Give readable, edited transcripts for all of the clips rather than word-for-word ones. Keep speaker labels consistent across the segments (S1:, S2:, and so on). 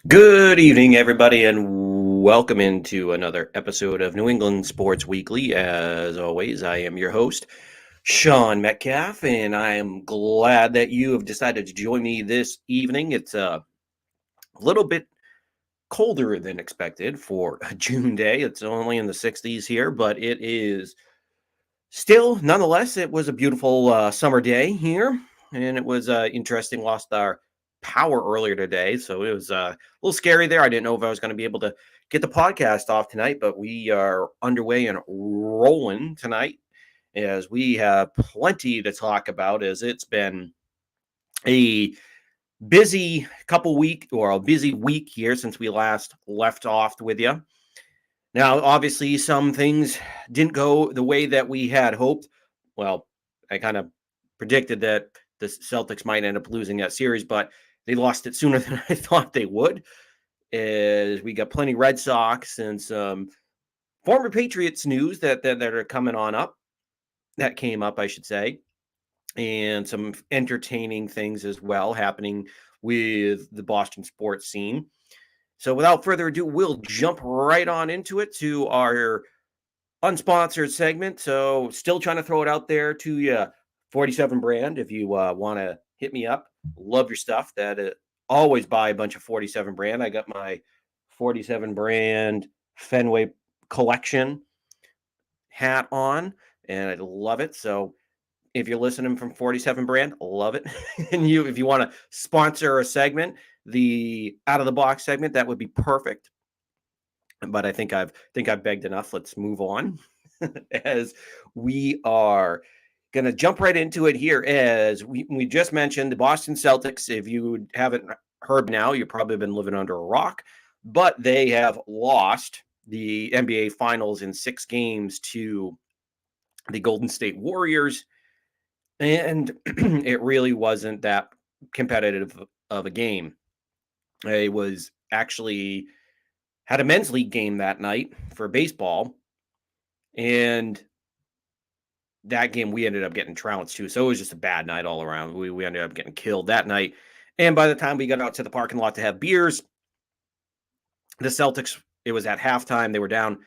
S1: Good evening, everybody, and welcome into another episode of New England Sports Weekly. As always, I am your host, Sean Metcalf, and I am glad that you have decided to join me this evening. It's a little bit colder than expected for a June day. It's only in the 60s here, but it is still, nonetheless, it was a beautiful summer day here, and it was interesting. Lost our power earlier today, so it was a little scary there. I didn't know if I was going to be able to get the podcast off tonight, but we are underway and rolling tonight as we have plenty to talk about. As it's been a busy couple week or a busy week here since we last left off with you. Now, obviously, some things didn't go the way that we had hoped. Well, I kind of predicted that the Celtics might end up losing that series, but they lost it sooner than I thought they would. As we got plenty Red Sox and some former Patriots news that are coming on up, that came up, I should say, and some entertaining things as well happening with the Boston sports scene. So, without further ado, we'll jump right on into it to our unsponsored segment. So still trying to throw it out there to you. 47 brand. If you want to hit me up, love your stuff. That always buy a bunch of 47 brand. I got my 47 brand Fenway collection hat on, and I love it. So if you're listening from 47 brand, love it. And if you want to sponsor a segment, the out of the box segment, that would be perfect. But I think I've begged enough. Let's move on as we are going to jump right into it here. As we just mentioned, the Boston Celtics, if you haven't heard now, you've probably been living under a rock, but they have lost the NBA Finals in 6 games to the Golden State Warriors. And it really wasn't that competitive of a game. It was actually had a men's league game that night for baseball, and that game we ended up getting trounced too. So it was just a bad night all around. We ended up getting killed that night. And by the time we got out to the parking lot to have beers, the Celtics, it was at halftime. They were down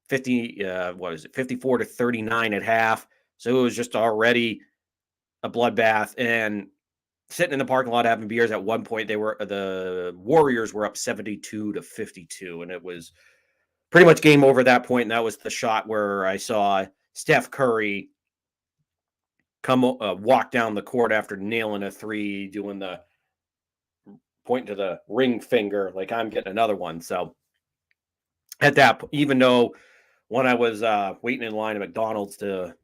S1: 54 to 39 at half. So it was just already a bloodbath. And sitting in the parking lot having beers, at one point the Warriors were up 72 to 52, and it was pretty much game over at that point. And that was the shot where I saw Steph Curry walk down the court after nailing a three, doing the point to the ring finger, like I'm getting another one. So at that, even though when I was waiting in line at McDonald's to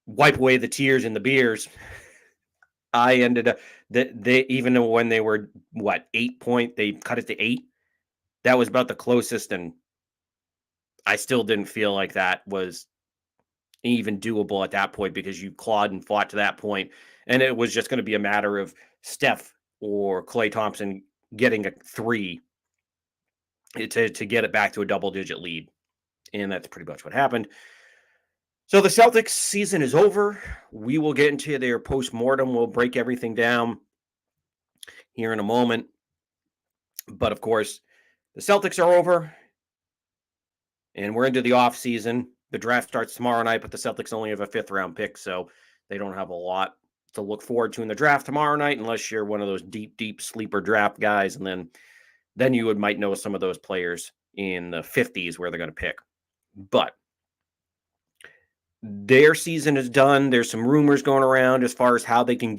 S1: wipe away the tears and the beers, I ended up they even though when they were 8 point, they cut it to 8. That was about the closest, and I still didn't feel like that was even doable at that point because you clawed and fought to that point, and it was just going to be a matter of Steph or Klay Thompson getting a 3 to get it back to a double-digit lead, and that's pretty much what happened. So the Celtics season is over. We will get into their post-mortem. We'll break everything down here in a moment. But, of course, the Celtics are over, and we're into the offseason. The draft starts tomorrow night, but the Celtics only have a 5th-round pick, so they don't have a lot to look forward to in the draft tomorrow night unless you're one of those deep sleeper draft guys, and then you might know some of those players in the 50s where they're going to pick. But their season is done. There's some rumors going around as far as how they can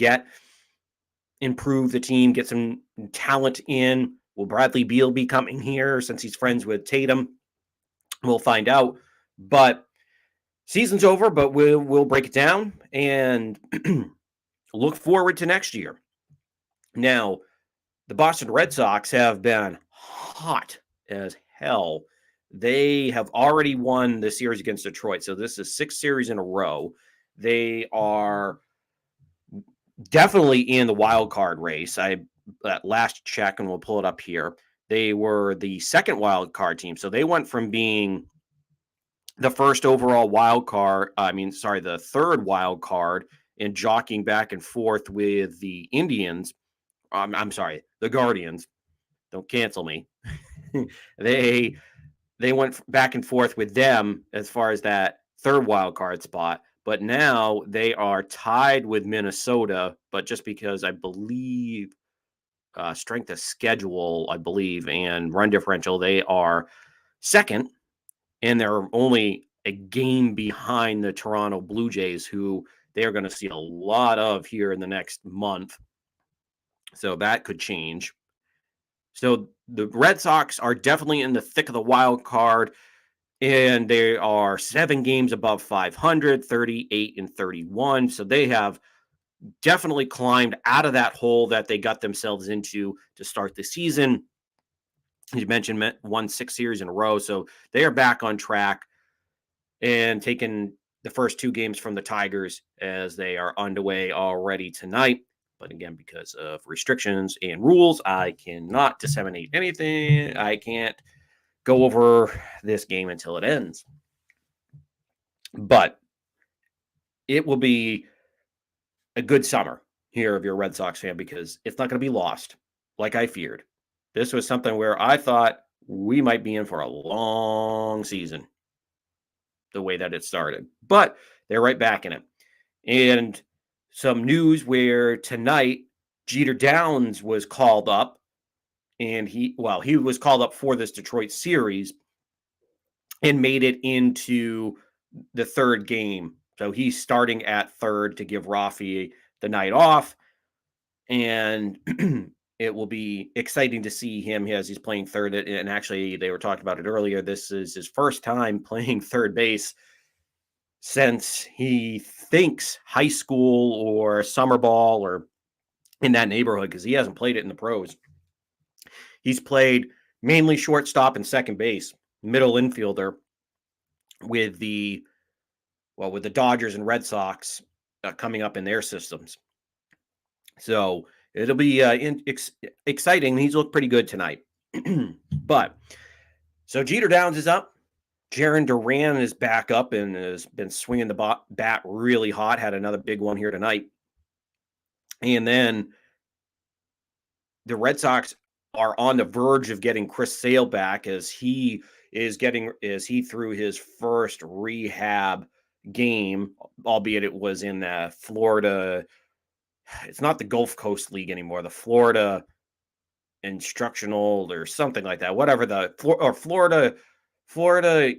S1: improve the team, get some talent in. Will Bradley Beal be coming here since he's friends with Tatum? We'll find out. But season's over, but we'll break it down and look forward to next year. Now, the Boston Red Sox have been hot as hell. They have already won the series against Detroit. So this is 6 series in a row. They are definitely in the wild card race. Last check, and we'll pull it up here. They were the 2nd wild card team. So they went from being the first overall wild card, the 3rd wild card, and jockeying back and forth with the Indians. The Guardians. Don't cancel me. they they went back and forth with them as far as that third wild card spot, but now they are tied with Minnesota. But just because I believe strength of schedule, I believe, and run differential, they are second, and they're only a game behind the Toronto Blue Jays, who they are going to see a lot of here in the next month. So that could change. So the Red Sox are definitely in the thick of the wild card, and they are 7 games above 500, 38 and 31. So they have definitely climbed out of that hole that they got themselves into to start the season. You mentioned won 6 series in a row, so they are back on track and taking the first 2 games from the Tigers as they are underway already tonight. But again, because of restrictions and rules, I cannot disseminate anything. I can't go over this game until it ends. But it will be a good summer here if you're a Red Sox fan, because it's not going to be lost like I feared. This was something where I thought we might be in for a long season, the way that it started. But they're right back in it. And some news where tonight Jeter Downs was called up, and he was called up for this Detroit series and made it into the third game. So he's starting at third to give Rafi the night off. And it will be exciting to see him as he's playing third. And actually, they were talking about it earlier. This is his first time playing third base since he thinks high school or summer ball or in that neighborhood, because he hasn't played it in the pros. He's played mainly shortstop and second base, middle infielder with the Dodgers and Red Sox coming up in their systems. So it'll be exciting. He's looked pretty good tonight. But so Jeter Downs is up. Jarren Duran is back up and has been swinging the bat really hot. Had another big one here tonight. And then the Red Sox are on the verge of getting Chris Sale back, as he threw his first rehab game, albeit it was in Florida. It's not the Gulf Coast League anymore. The Florida Instructional or something like that. Whatever Florida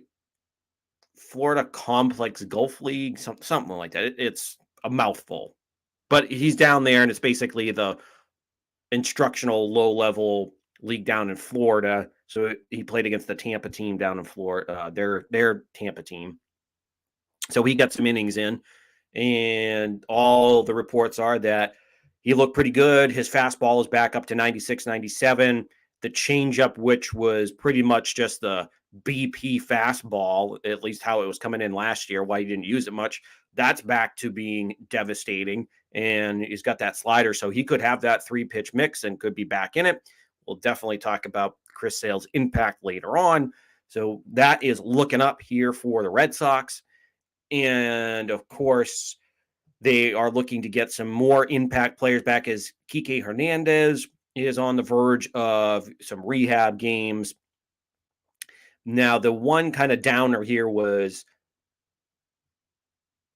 S1: Complex Gulf League, something like that. It's a mouthful, but he's down there, and it's basically the instructional low-level league down in Florida. So he played against the Tampa team down in Florida, their Tampa team. So he got some innings in, and all the reports are that he looked pretty good. His fastball is back up to 96, 97. The changeup, which was pretty much just the BP fastball, at least how it was coming in last year, why he didn't use it much, that's back to being devastating. And he's got that slider, so he could have that 3-pitch mix and could be back in it. We'll definitely talk about Chris Sale's impact later on. So that is looking up here for the Red Sox. And of course, they are looking to get some more impact players back, as Kike Hernandez is on the verge of some rehab games. Now, the one kind of downer here was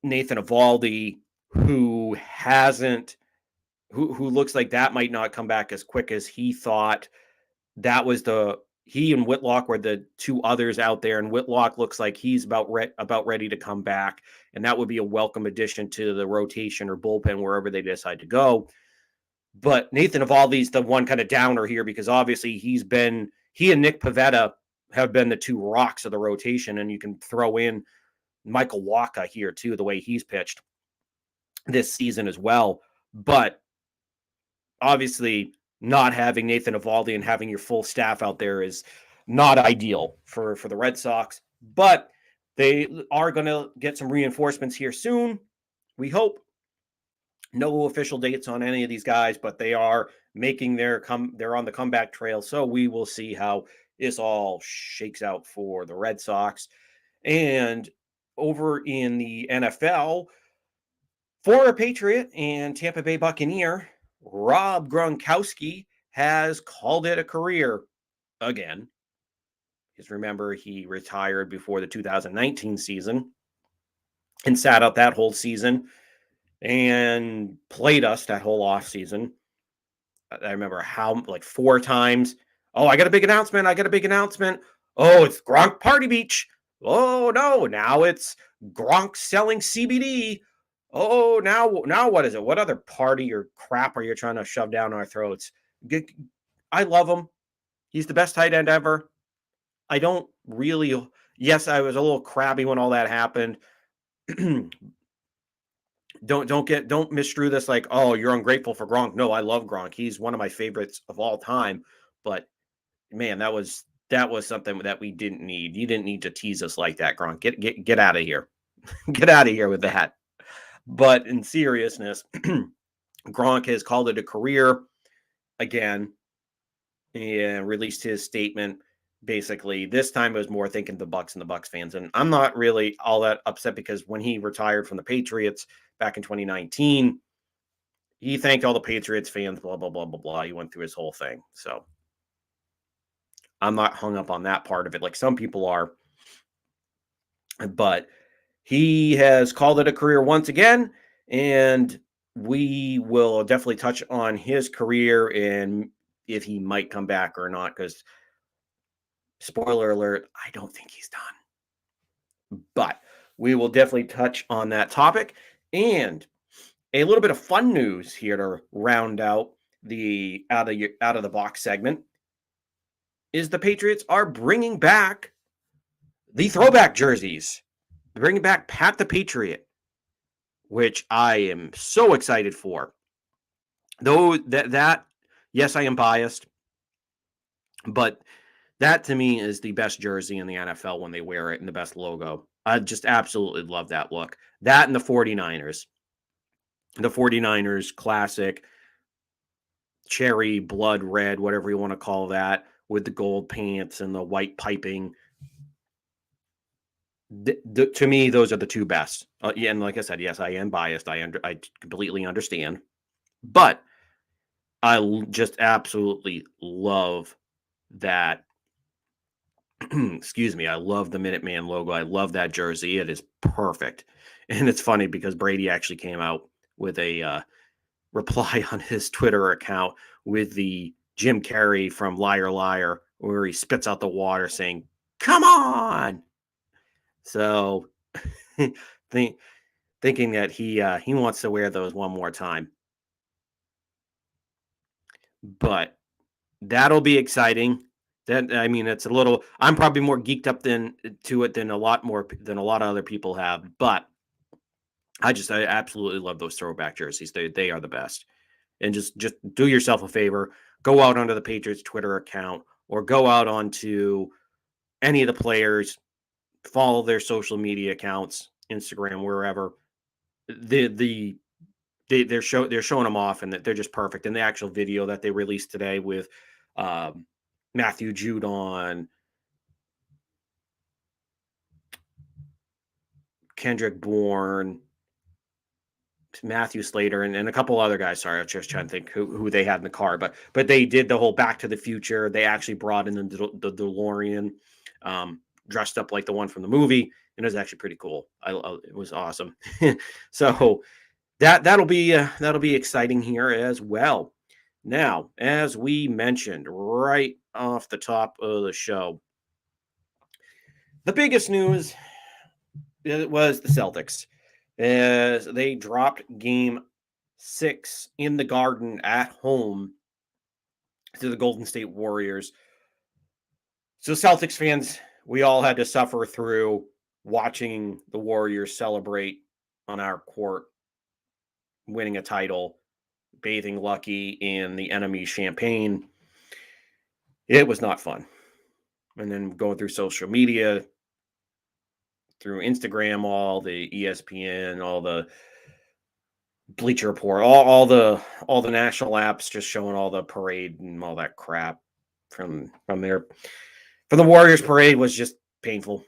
S1: Nathan Eovaldi, who looks like that might not come back as quick as he thought. That was he and Whitlock were the 2 others out there, and Whitlock looks like he's about ready to come back, and that would be a welcome addition to the rotation or bullpen wherever they decide to go. But Nathan Eovaldi's the one kind of downer here, because obviously he and Nick Pivetta have been the 2 rocks of the rotation, and you can throw in Michael Wacha here too, the way he's pitched this season as well. But obviously, not having Nathan Eovaldi and having your full staff out there is not ideal for the Red Sox. But they are going to get some reinforcements here soon, we hope. No official dates on any of these guys, but they are making they're on the comeback trail. So we will see how this all shakes out for the Red Sox. And over in the NFL, former Patriot and Tampa Bay Buccaneer Rob Gronkowski has called it a career again. Because remember, he retired before the 2019 season and sat out that whole season and played us that whole off season. I remember how like 4 times. Oh, I got a big announcement. I got a big announcement. Oh, it's Gronk Party Beach. Oh no, now it's Gronk selling CBD. Oh, now what is it? What other party or crap are you trying to shove down our throats? I love him. He's the best tight end ever. I don't really. Yes, I was a little crabby when all that happened. don't misconstrue this like, oh, you're ungrateful for Gronk. No, I love Gronk. He's one of my favorites of all time. But man, that was something that we didn't need. You didn't need to tease us like that, Gronk. Get out of here. Get out of here with that. But in seriousness, Gronk has called it a career again and released his statement. Basically, this time it was more thinking the Bucks and the Bucks fans. And I'm not really all that upset because when he retired from the Patriots back in 2019, he thanked all the Patriots fans, blah, blah, blah, blah, blah. He went through his whole thing. So I'm not hung up on that part of it like some people are. But he has called it a career once again. And we will definitely touch on his career and if he might come back or not. Because, spoiler alert, I don't think he's done. But we will definitely touch on that topic. And a little bit of fun news here to round out the out of the box segment is the Patriots are bringing back the throwback jerseys. They're bringing back Pat the Patriot, which I am so excited for. Though that yes, I am biased, but that to me is the best jersey in the NFL when they wear it and the best logo. I just absolutely love that look. That and the 49ers. The 49ers classic cherry blood red, whatever you want to call that, with the gold pants and the white piping. To me, those are the two best. Yeah, and like I said, yes, I am biased. I completely understand, but I just absolutely love that. Excuse me. I love the Minuteman logo. I love that jersey. It is perfect, and it's funny because Brady actually came out with a reply on his Twitter account with the Jim Carrey from Liar Liar, where he spits out the water saying, "Come on." So thinking that he wants to wear those one more time. But that'll be exciting. That I mean, it's a little. I'm probably more geeked up than to it than a lot of other people have. But I absolutely love those throwback jerseys. They are the best. And just do yourself a favor. Go out onto the Patriots Twitter account or go out onto any of the players. Follow their social media accounts, Instagram, wherever. They're showing them off and that they're just perfect. And the actual video that they released today with Matthew Judon, Kendrick Bourne, Matthew Slater, and a couple other guys. Sorry, I was just trying to think who they had in the car, but they did the whole Back to the Future. They actually brought in the DeLorean, dressed up like the one from the movie, and it was actually pretty cool. It was awesome. So that'll be exciting here as well. Now, as we mentioned right off the top of the show, the biggest news was the Celtics as they dropped game 6 in the Garden at home to the Golden State Warriors. So Celtics fans, we all had to suffer through watching the Warriors celebrate on our court, winning a title, bathing Lucky in the enemy champagne. It was not fun. And then going through social media, through Instagram, all the ESPN, all the Bleacher Report, all the national apps just showing all the parade and all that crap from the Warriors parade was just painful.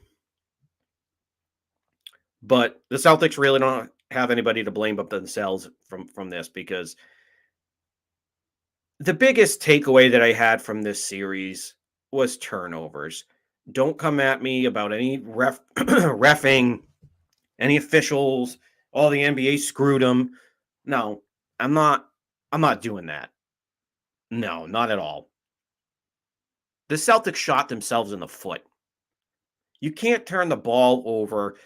S1: But the Celtics really don't have anybody to blame but themselves from this because The biggest takeaway that I had from this series was turnovers. Don't come at me about any refing, any officials. All the NBA screwed them. No, I'm not. I'm not doing that. No, not at all. The Celtics shot themselves in the foot. You can't turn the ball over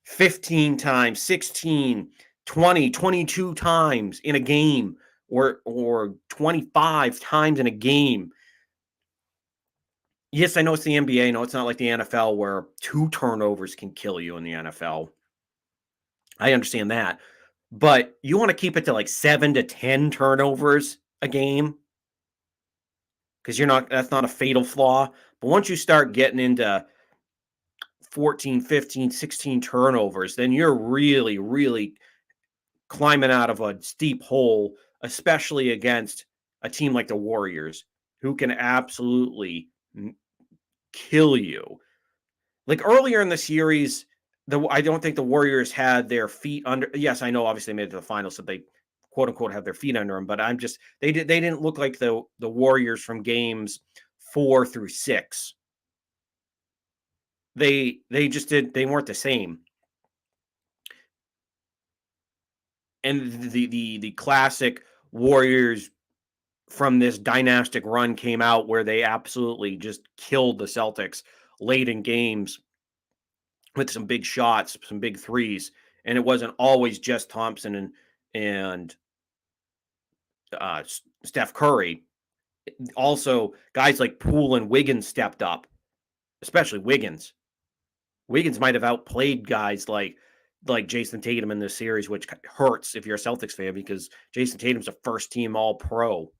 S1: 15 times, 16, 20, 22 times in a game or 25 times in a game. Yes, I know it's the NBA. No, it's not like the NFL where 2 turnovers can kill you in the NFL. I understand that. But you want to keep it to like 7 to 10 turnovers a game because that's not a fatal flaw. But once you start getting into 14, 15, 16 turnovers, then you're really, really climbing out of a steep hole, especially against a team like the Warriors, who can absolutely kill you. Like earlier in the series, I don't think the Warriors had their feet under. Yes, I know. Obviously, they made it to the finals, so they quote unquote have their feet under them. But they didn't look like the Warriors from games 4 through 6. They just did. They weren't the same. And the classic Warriors from this dynastic run came out where they absolutely just killed the Celtics late in games with some big shots, some big threes, and it wasn't always just Thompson and Steph Curry. Also, guys like Poole and Wiggins stepped up, especially Wiggins. Wiggins might have outplayed guys like Jason Tatum in this series, which hurts if you're a Celtics fan because Jason Tatum's a first team All Pro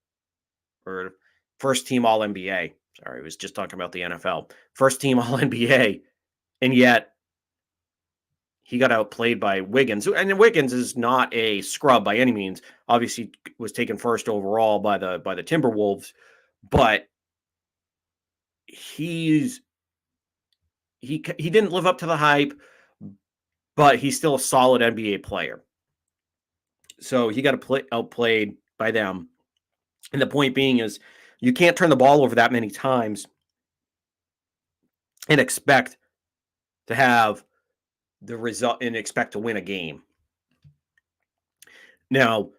S1: or first team All NBA. Sorry, I was just talking about the NFL. First team All NBA, and yet he got outplayed by Wiggins. And Wiggins is not a scrub by any means. Obviously, was taken first overall by the Timberwolves, but he didn't live up to the hype, but he's still a solid NBA player. So he got outplayed by them. And the point being is, you can't turn the ball over that many times and expect to have the result and expect to win a game. Now,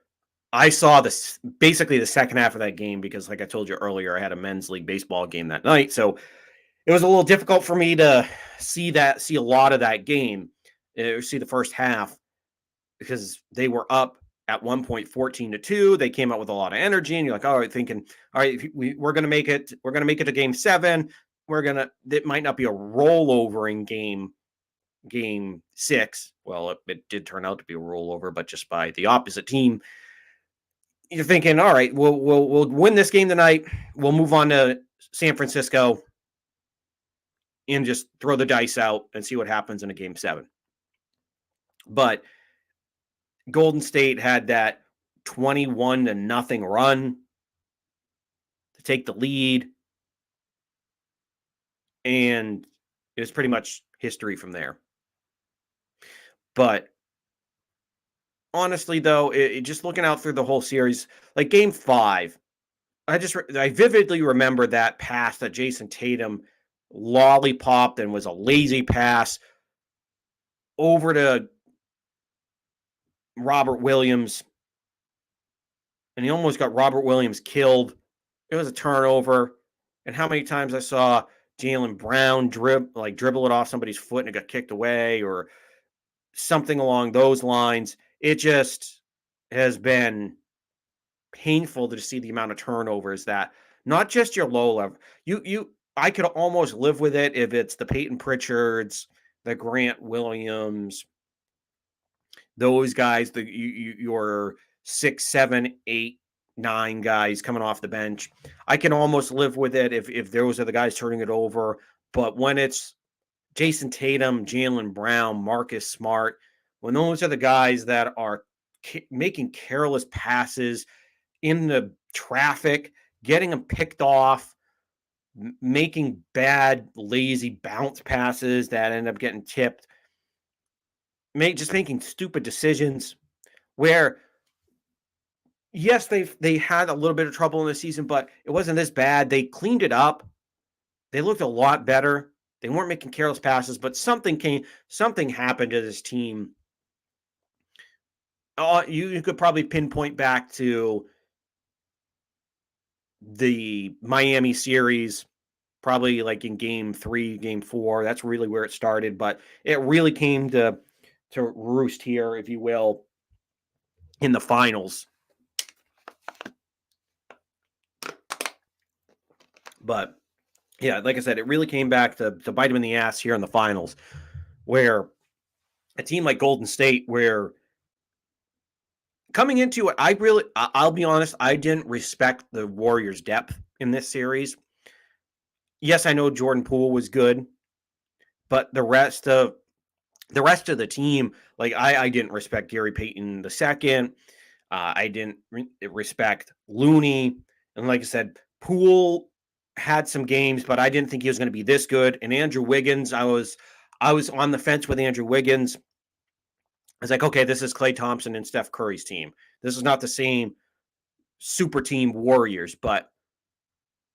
S1: I saw this basically the second half of that game because, like I told you earlier, I had a men's league baseball game that night, so it was a little difficult for me to see a lot of that game, see the first half because they were up at one point 14-2. They came out with a lot of energy, and you're like, all right, thinking, all right, we're going to make it. We're going to make it to game 7. It might not be a rollover in game 6. Well, it did turn out to be a rollover, but just by the opposite team. You're thinking, all right, we'll win this game tonight. We'll move on to San Francisco and just throw the dice out and see what happens in a game 7. But Golden State had that 21-0 run to take the lead, and it was pretty much history from there. But honestly, though, just looking out through the whole series, like game 5, I vividly remember that pass that Jason Tatum lollipopped and was a lazy pass over to Robert Williams, and he almost got Robert Williams killed. It was a turnover. And how many times I saw Jaylen Brown dribble it off somebody's foot and it got kicked away or something along those lines. It just has been painful to see the amount of turnovers that not just your low level. I could almost live with it if it's the Peyton Pritchards, the Grant Williams, those guys, your 6, 7, 8, 9 guys coming off the bench. I can almost live with it if those are the guys turning it over. But when it's Jason Tatum, Jaylen Brown, Marcus Smart, when those are the guys that are making careless passes in the traffic, getting them picked off, making bad, lazy bounce passes that end up getting tipped, just making stupid decisions where yes, they had a little bit of trouble in the season, but it wasn't this bad. They cleaned it up. They looked a lot better. They weren't making careless passes, but something happened to this team. You could probably pinpoint back to the Miami series, probably like in game 3, game 4. That's really where it started, but it really came to roost here, if you will, in the finals. But yeah, like I said, it really came back to bite him in the ass here in the finals, where a team like Golden State, where coming into it, I'll be honest, I didn't respect the Warriors' depth in this series. Yes, I know Jordan Poole was good, but the rest of the team, like I didn't respect Gary Payton the second. I didn't respect Looney, and like I said, Poole had some games, but I didn't think he was going to be this good. And Andrew Wiggins, I was on the fence with Andrew Wiggins. I was like, okay, this is Klay Thompson and Steph Curry's team. This is not the same super team Warriors, but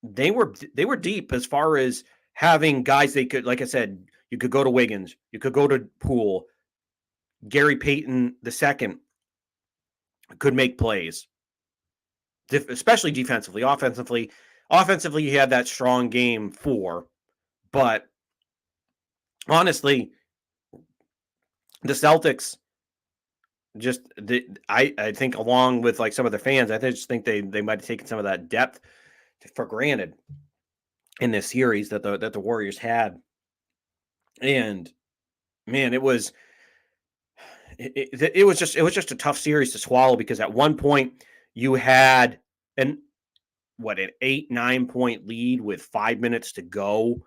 S1: they were deep as far as having guys they could, like I said, you could go to Wiggins, you could go to Poole, Gary Payton the second could make plays, especially defensively. Offensively, he had that strong game 4, but honestly, the Celtics I think along with like some of the fans, I just think they might have taken some of that depth for granted in this series that the Warriors had, and man, it was just a tough series to swallow because at one point you had an 8-9 point lead with 5 minutes to go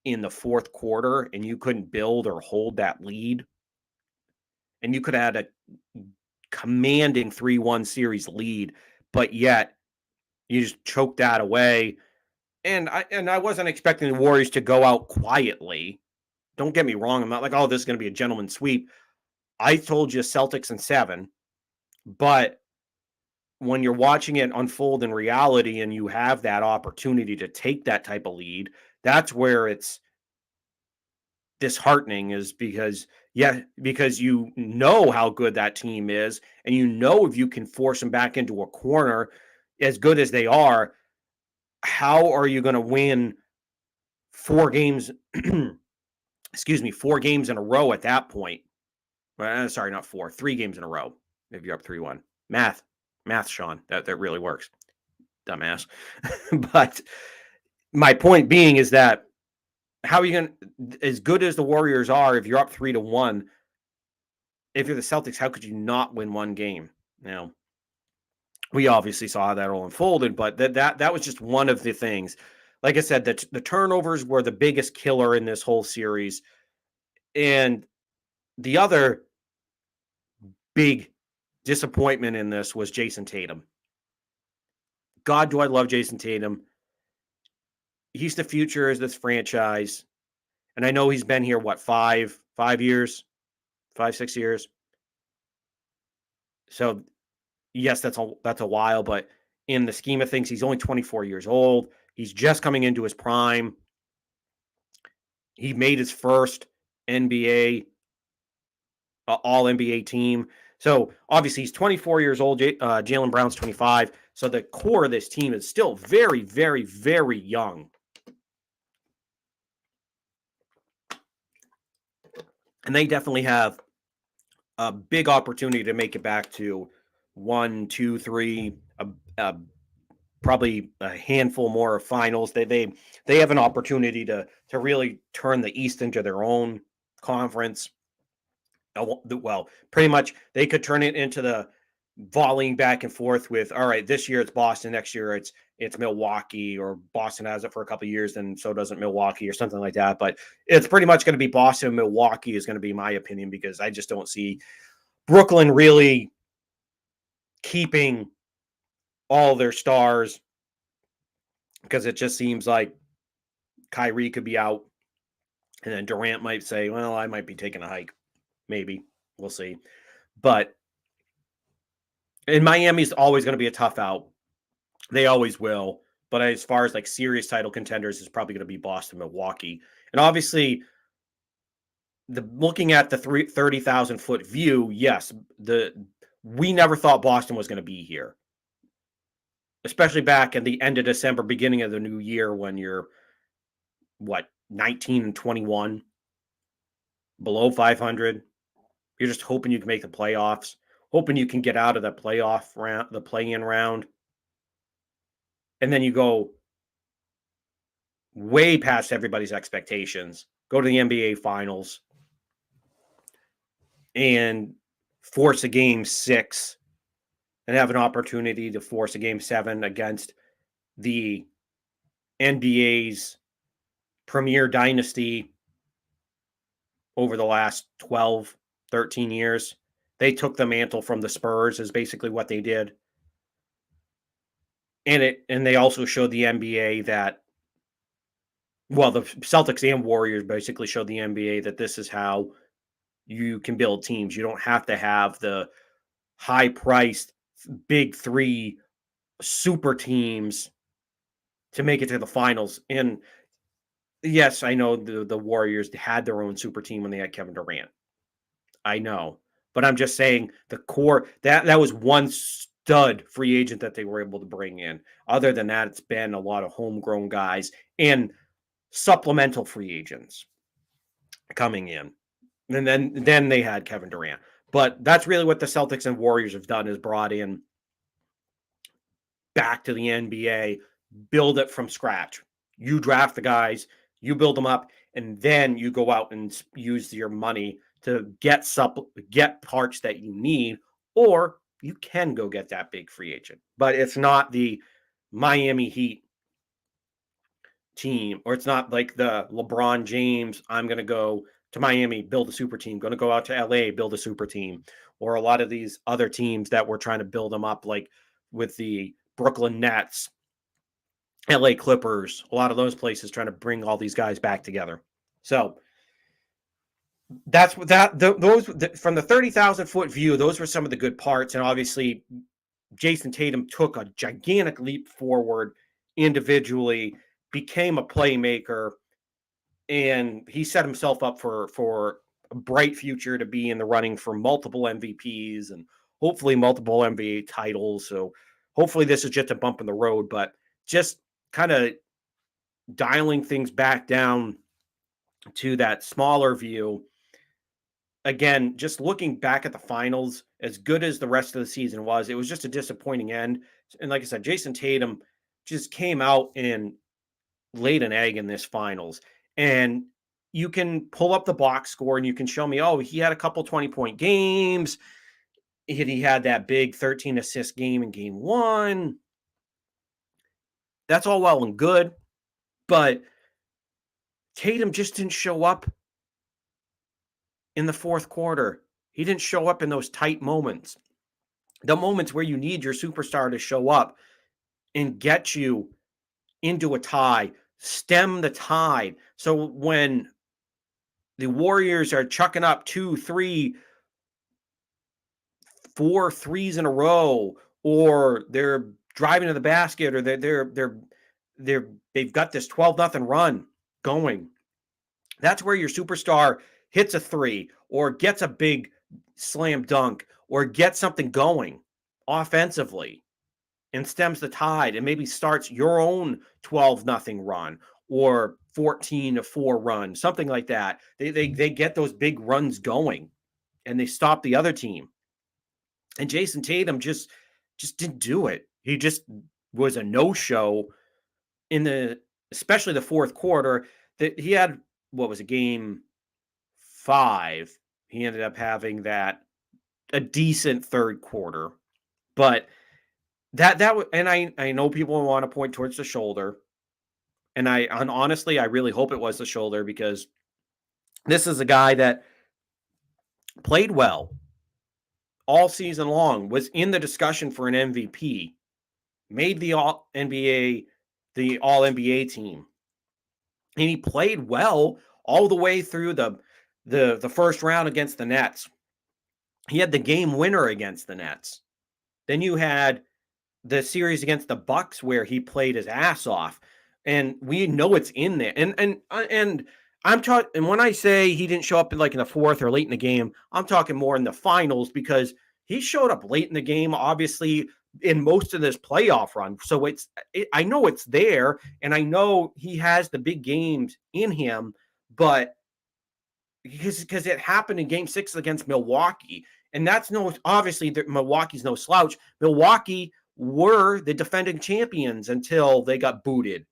S1: in the fourth quarter, and you couldn't build or hold that lead, and you could have had a commanding 3-1 series lead, but yet you just choked that away. And I wasn't expecting the Warriors to go out quietly. Don't get me wrong. I'm not like, oh, this is going to be a gentleman's sweep. I told you Celtics in 7, but when you're watching it unfold in reality and you have that opportunity to take that type of lead, that's where it's disheartening, is because you know how good that team is, and you know if you can force them back into a corner as good as they are, how are you going to win 4 games excuse me, 4 games in a row at that point? Sorry, not 4, 3 games in a row if you're up 3-1. Math, Sean, that really works, dumbass. But my point being is that how are you going to, as good as the Warriors are, if you're up 3-1, if you're the Celtics, how could you not win one game? Now, we obviously saw how that all unfolded, but that was just one of the things. Like I said, the turnovers were the biggest killer in this whole series. And the other big disappointment in this was Jason Tatum. God, do I love Jason Tatum. He's the future of this franchise. And I know he's been here, what, 5 years, 5, 6 years. So yes, that's a while, but in the scheme of things, he's only 24 years old. He's just coming into his prime. He made his first NBA All NBA team. So obviously he's 24 years old. Jaylen Brown's 25. So the core of this team is still very, very, very young. And they definitely have a big opportunity to make it back to 1, 2, 3, probably a handful more of finals. They have an opportunity to really turn the East into their own conference. Well, pretty much they could turn it into the volleying back and forth with, all right, this year it's Boston, next year it's Milwaukee, or Boston has it for a couple of years, and so doesn't Milwaukee, or something like that. But it's pretty much going to be Boston and Milwaukee is going to be my opinion, because I just don't see Brooklyn really keeping all their stars, because it just seems like Kyrie could be out, and then Durant might say, well, I might be taking a hike. Maybe. We'll see. But And Miami's always going to be a tough out. They always will. But as far as like serious title contenders, is probably going to be Boston, Milwaukee. And obviously, looking at the 30,000 foot view, yes, we never thought Boston was going to be here, especially back at the end of December, beginning of the new year, when you're 19 and 21, below 500. You're just hoping you can make the playoffs, hoping you can get out of the playoff round, the play-in round, and then you go way past everybody's expectations, go to the NBA Finals, and force a game 6 and have an opportunity to force a game 7 against the NBA's premier dynasty over the last 12, 13 years. They took the mantle from the Spurs, is basically what they did. And they also showed the NBA that, well, the Celtics and Warriors basically showed the NBA that this is how you can build teams. You don't have to have the high-priced big 3 super teams to make it to the finals. And yes, I know the Warriors had their own super team when they had Kevin Durant. I know. But I'm just saying the core, that was one stud free agent that they were able to bring in. Other than that, it's been a lot of homegrown guys and supplemental free agents coming in. And then they had Kevin Durant. But that's really what the Celtics and Warriors have done, is brought in back to the NBA, build it from scratch. You draft the guys, you build them up, and then you go out and use your money to get parts that you need, or you can go get that big free agent. But it's not the Miami Heat team, or it's not like the LeBron James, I'm going to go to Miami, build a super team, going to go out to LA, build a super team, or a lot of these other teams that were trying to build them up, like with the Brooklyn Nets, LA Clippers, a lot of those places trying to bring all these guys back together. So that's what those from the 30,000 foot view, those were some of the good parts. And obviously, Jason Tatum took a gigantic leap forward individually, became a playmaker, and he set himself up for a bright future to be in the running for multiple MVPs and hopefully multiple NBA titles. So hopefully this is just a bump in the road, but just kind of dialing things back down to that smaller view. Again, just looking back at the finals, as good as the rest of the season was, it was just a disappointing end. And like I said, Jason Tatum just came out and laid an egg in this finals. And you can pull up the box score and you can show me, oh, he had a couple 20-point games. He had that big 13 assist game in game 1. That's all well and good. But Tatum just didn't show up in the fourth quarter. He didn't show up in those tight moments. The moments where you need your superstar to show up and get you into a tie, stem the tide. So when the Warriors are chucking up 2, 3, 4 threes in a row, or they're driving to the basket, or they've got this 12-0 run going, that's where your superstar hits a 3 or gets a big slam dunk or gets something going offensively and stems the tide and maybe starts your own 12-0 run or 14-4 run, something like that. They get those big runs going and they stop the other team. And Jason Tatum just didn't do it. He just was a no-show especially the fourth quarter. That he had, what was it, game 5. He ended up having a decent third quarter. But and I know people want to point towards the shoulder. And honestly, I really hope it was the shoulder, because this is a guy that played well all season long, was in the discussion for an MVP, made the All-NBA team. And he played well all the way through the first round against the Nets. He had the game winner against the Nets Then you had the series against the Bucks where he played his ass off, and we know it's in there. And I'm talking. And when I say he didn't show up in the fourth or late in the game, I'm talking more in the finals because he showed up late in the game, obviously in most of this playoff run. So I know it's there, and I know he has the big games in him, but because it happened in Game 6 against Milwaukee, and that's obviously Milwaukee's no slouch. Milwaukee were the defending champions until they got booted.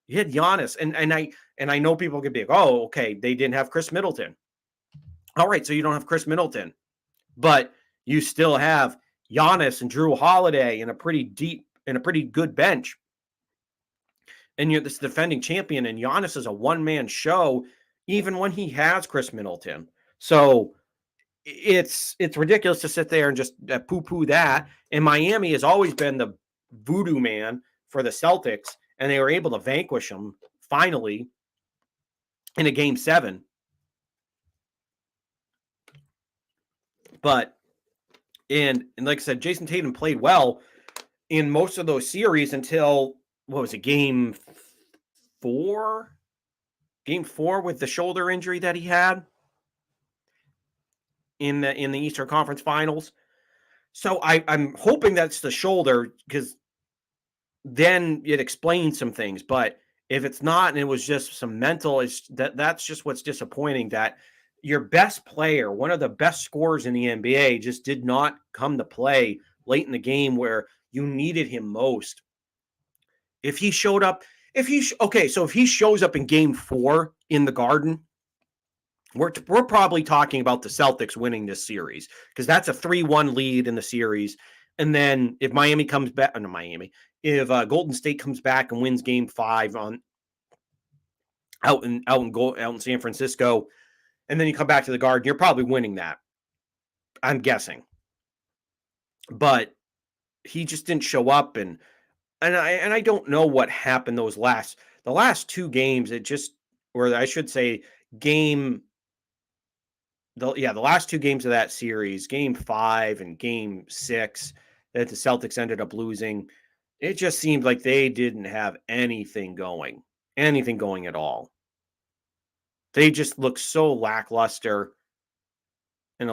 S1: You had Giannis, and I know people could be like, oh, okay, they didn't have Chris Middleton. All right, so you don't have Chris Middleton, but you still have Giannis and Drew Holiday and a pretty good bench. And you're this defending champion, and Giannis is a one-man show, even when he has Chris Middleton. So it's ridiculous to sit there and just poo-poo that. And Miami has always been the voodoo man for the Celtics, and they were able to vanquish them finally in a Game 7. But and like I said, Jason Tatum played well in most of those series until what was it, Game 4? Game 4 with the shoulder injury that he had in the Eastern Conference Finals. So I'm hoping that's the shoulder, because then it explains some things. But if it's not, and it was just some mental, that's just what's disappointing, that your best player, one of the best scorers in the NBA, just did not come to play late in the game where you needed him most. If he showed up, so if he shows up in Game 4 in the Garden, we're probably talking about the Celtics winning this series, because that's a 3-1 lead in the series. And then if Miami comes back, if Golden State comes back and wins Game 5 out in San Francisco, and then you come back to the Garden, you're probably winning that, I'm guessing. But he just didn't show up, and I don't know what happened the last two games. It just, or I should say, the last two games of that series, Game 5 and Game 6, that the Celtics ended up losing. It just seemed like they didn't have anything going at all. They just looked so lackluster in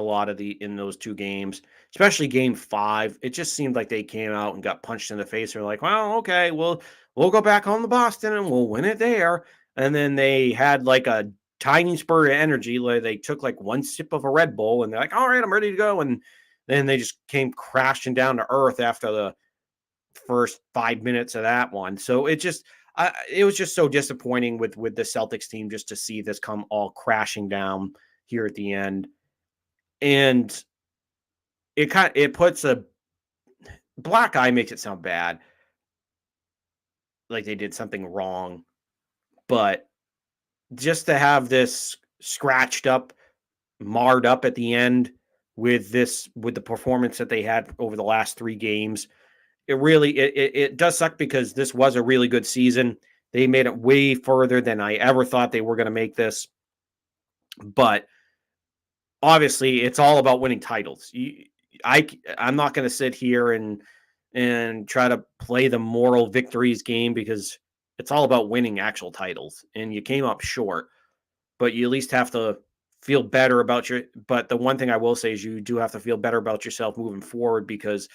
S1: those two games, especially Game 5. It just seemed like they came out and got punched in the face. They're like, well, okay, we'll go back home to Boston and we'll win it there. And then they had like a tiny spurt of energy. Like they took like one sip of a Red Bull and they're like, all right, I'm ready to go. And then they just came crashing down to earth after the first 5 minutes of that one. So it was just so disappointing with the Celtics team, just to see this come all crashing down here at the end. And it puts a black eye, makes it sound bad, like they did something wrong. But just to have this scratched up, marred up at the end with the performance that they had over the last 3 games, it does suck, because this was a really good season. They made it way further than I ever thought they were going to make this. But obviously, it's all about winning titles. I'm not going to sit here and try to play the moral victories game, because it's all about winning actual titles. And you came up short, but you at least have to feel better about but the one thing I will say is you do have to feel better about yourself moving forward, because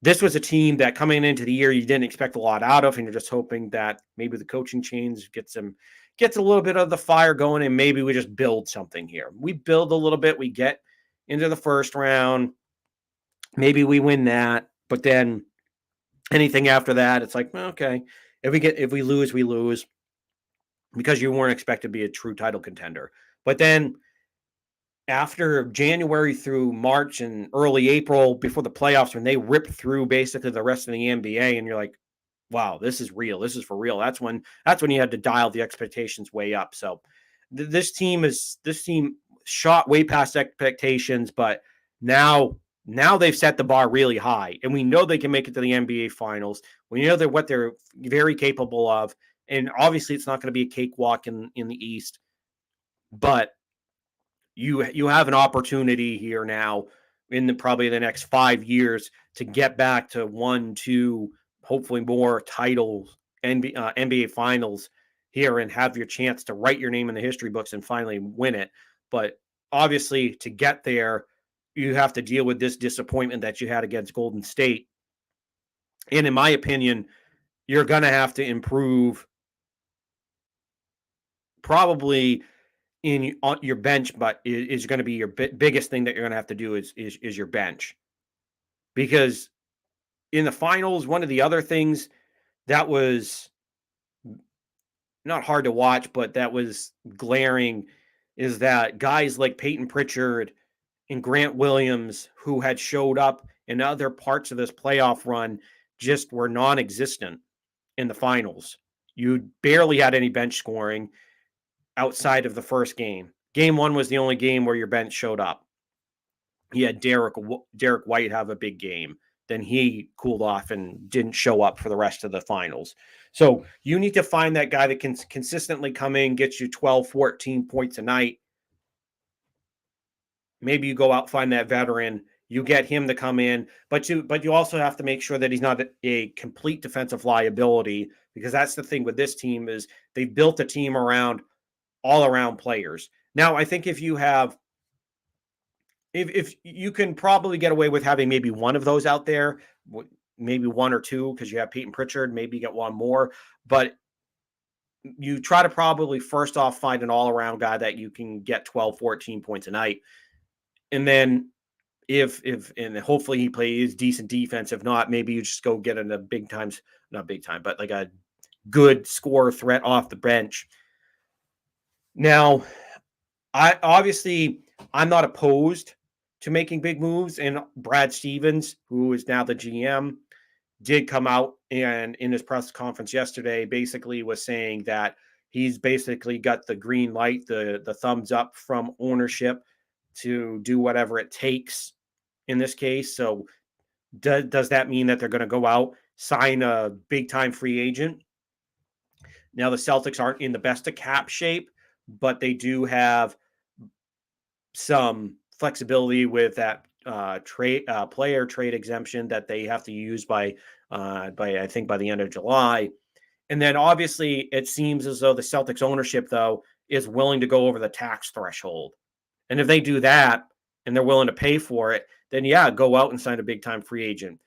S1: this was a team that coming into the year you didn't expect a lot out of, and you're just hoping that maybe the coaching change gets a little bit of the fire going, and maybe we just build something here. We build a little bit, we get into the first round, maybe we win that, but then anything after that, it's like, okay, if we lose, we lose, because you weren't expected to be a true title contender. But then after January through March and early April, before the playoffs, when they ripped through basically the rest of the NBA, and you're like, wow, this is real. This is for real. That's when you had to dial the expectations way up. So this team shot way past expectations, but now they've set the bar really high, and we know they can make it to the NBA Finals. We know what they're very capable of, and obviously it's not going to be a cakewalk in the East, but you have an opportunity here now probably the next 5 years to get back to 1, 2, hopefully more titles, NBA Finals here, and have your chance to write your name in the history books and finally win it. But obviously, to get there, you have to deal with this disappointment that you had against Golden State. And in my opinion, you're going to have to improve probably in your bench, but is going to be your biggest thing that you're going to have to do is your bench. Because in the finals, one of the other things that was not hard to watch, but that was glaring, is that guys like Peyton Pritchard and Grant Williams, who had showed up in other parts of this playoff run, just were non-existent in the finals. You barely had any bench scoring outside of the first game. Game one was the only game where your bench showed up. He had Derek White have a big game. Then he cooled off and didn't show up for the rest of the finals. So you need to find that guy that can consistently come in, get you 12, 14 points a night. Maybe you go out, find that veteran, you get him to come in, but you also have to make sure that he's not a complete defensive liability, because that's the thing with this team is they've built a team around all-around players. Now, I think if you have if you can probably get away with having maybe one of those out there, maybe one or two, because you have Peyton Pritchard, maybe you get one more, but you try to probably first off find an all-around guy that you can get 12, 14 points a night. And then if and hopefully he plays decent defense. If not, maybe you just go get in a big times, not big time, but like a good score threat off the bench. Now, I'm not opposed to making big moves, and Brad Stevens, who is now the GM, did come out and in his press conference yesterday basically was saying that he's basically got the green light, the thumbs up from ownership to do whatever it takes in this case. So does that mean that they're going to go out, sign a big time free agent? Now, the Celtics aren't in the best of cap shape, but they do have some flexibility with that player trade exemption that they have to use by I think by the end of July. And then obviously it seems as though the Celtics ownership, though, is willing to go over the tax threshold. And if they do that and they're willing to pay for it, then yeah, go out and sign a big time free agent.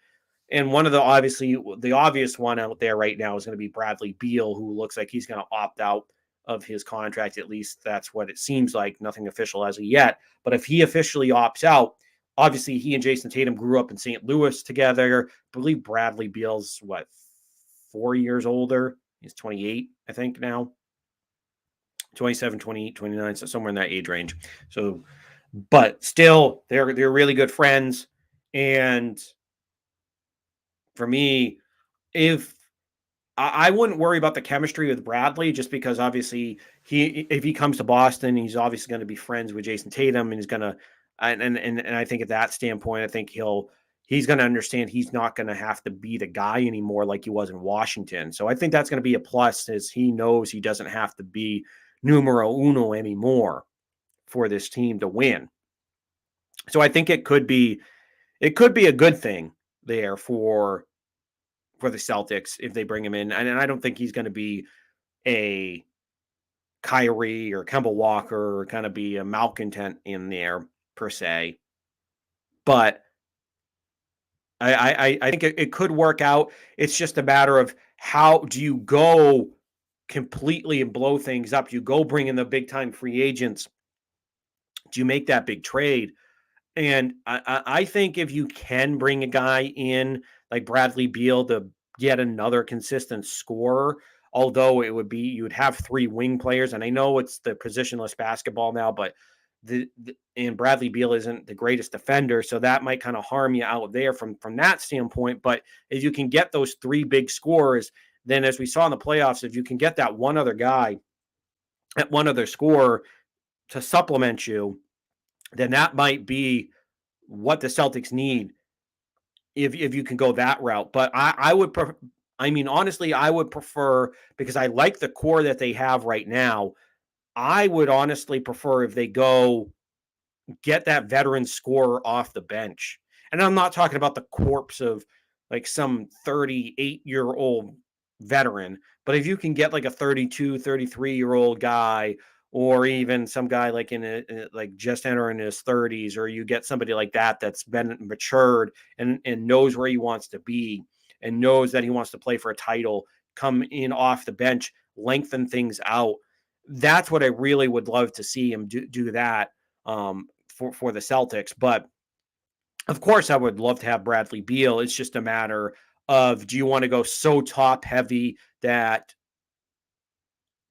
S1: And one of the obvious one out there right now is going to be Bradley Beal, who looks like he's going to opt out of his contract. At least that's what it seems like. Nothing official as of yet. But if he officially opts out, obviously he and Jason Tatum grew up in St. Louis together. I believe Bradley Beal's 4 years older. He's 28, I think now. 27, 28, 29, so somewhere in that age range. So, but still, they're really good friends. And for me, if I wouldn't worry about the chemistry with Bradley, just because obviously if he comes to Boston, he's obviously going to be friends with Jason Tatum, and he's going to, and I think at that standpoint, I think he's going to understand he's not going to have to be the guy anymore like he was in Washington. So I think that's going to be a plus, as he knows he doesn't have to be numero uno anymore for this team to win. So I think it could be a good thing there for the Celtics if they bring him in. And I don't think he's going to be a Kyrie or Kemba Walker or kind of be a malcontent in there per se. But I think it could work out. It's just a matter of how do you go completely and blow things up? You go bring in the big time free agents. Do you make that big trade? And I think if you can bring a guy in like Bradley Beal to get another consistent scorer, although you would have three wing players, and I know it's the positionless basketball now, but and Bradley Beal isn't the greatest defender, so that might kind of harm you out there from that standpoint. But if you can get those three big scorers, then as we saw in the playoffs, if you can get that one other guy, that one other scorer to supplement you, then that might be what the Celtics need if you can go that route. But I would honestly, I would prefer, because I like the core that they have right now, I would honestly prefer if they go get that veteran scorer off the bench. And I'm not talking about the corpse of like some 38-year-old veteran, but if you can get like a 32, 33-year-old guy, or even some guy like like just entering his 30s, or you get somebody like that that's been matured and knows where he wants to be and knows that he wants to play for a title, come in off the bench, lengthen things out. That's what I really would love to see him do that for the Celtics. But of course, I would love to have Bradley Beal. It's just a matter of, do you want to go so top heavy that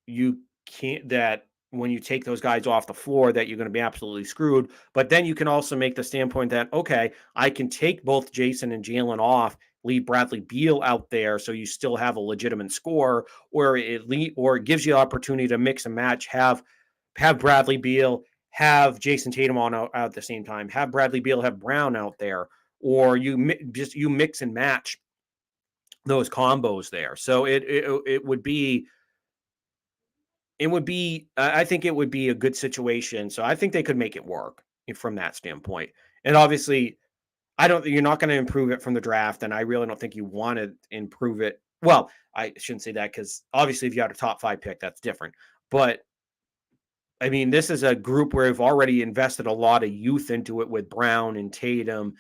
S1: you can't, that when you take those guys off the floor that you're going to be absolutely screwed. But then you can also make the standpoint that, okay, I can take both Jason and Jalen off, leave Bradley Beal out there, so you still have a legitimate score, or it gives you the opportunity to mix and match, have Bradley Beal, have Jason Tatum on out at the same time, have Bradley Beal, have Brown out there, or you mix and match those combos there. So it would be, I think it would be a good situation. So I think they could make it work from that standpoint. And obviously, you're not going to improve it from the draft. And I really don't think you want to improve it. Well, I shouldn't say that, because obviously if you had a top 5 pick, that's different. But I mean, this is a group where we've already invested a lot of youth into it with Brown and Tatum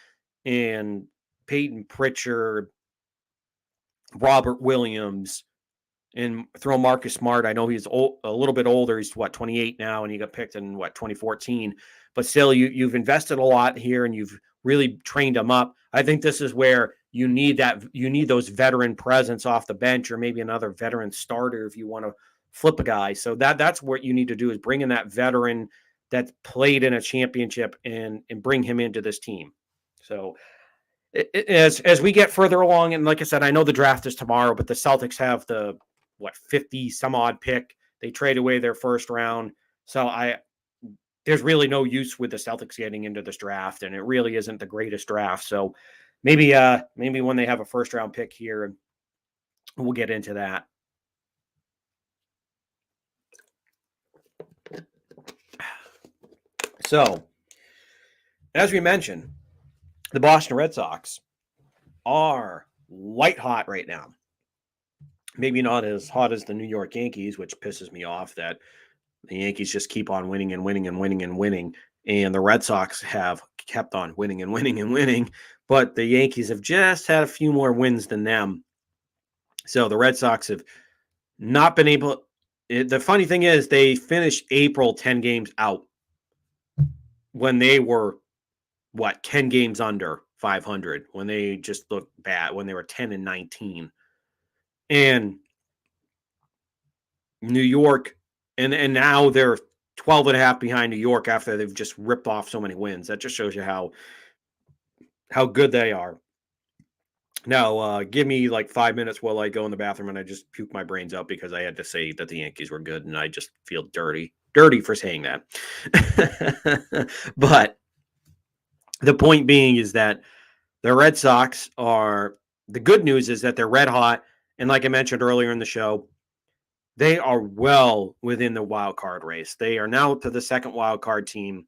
S1: and Peyton Pritchard, Robert Williams, and throw Marcus Smart. I know he's a little bit older. He's 28 now, and he got picked in 2014. But still, you've invested a lot here, and you've really trained him up. I think this is where you need those veteran presence off the bench, or maybe another veteran starter if you want to flip a guy. So that's what you need to do, is bring in that veteran that played in a championship and bring him into this team. So as we get further along, and like I said, I know the draft is tomorrow, but the Celtics have the 50 some odd pick. They trade away their first round. So there's really no use with the Celtics getting into this draft, and it really isn't the greatest draft. So maybe when they have a first round pick here, we'll get into that. So, as we mentioned, the Boston Red Sox are white hot right now. Maybe not as hot as the New York Yankees, which pisses me off that the Yankees just keep on winning and winning and winning and winning. And the Red Sox have kept on winning and winning and winning. But the Yankees have just had a few more wins than them. So the Red Sox have not been able. The funny thing is, they finished April 10 games out when they were, 10 games under 500, when they just looked bad, when they were 10-19. And New York, and now they're 12 and a half behind New York after they've just ripped off so many wins. That just shows you how good they are. Now, give me like 5 minutes while I go in the bathroom and I just puke my brains out because I had to say that the Yankees were good, and I just feel dirty for saying that. But the point being is that the Red Sox the good news is that they're red hot. And like I mentioned earlier in the show, they are well within the wild card race. They are now to the second wild card team,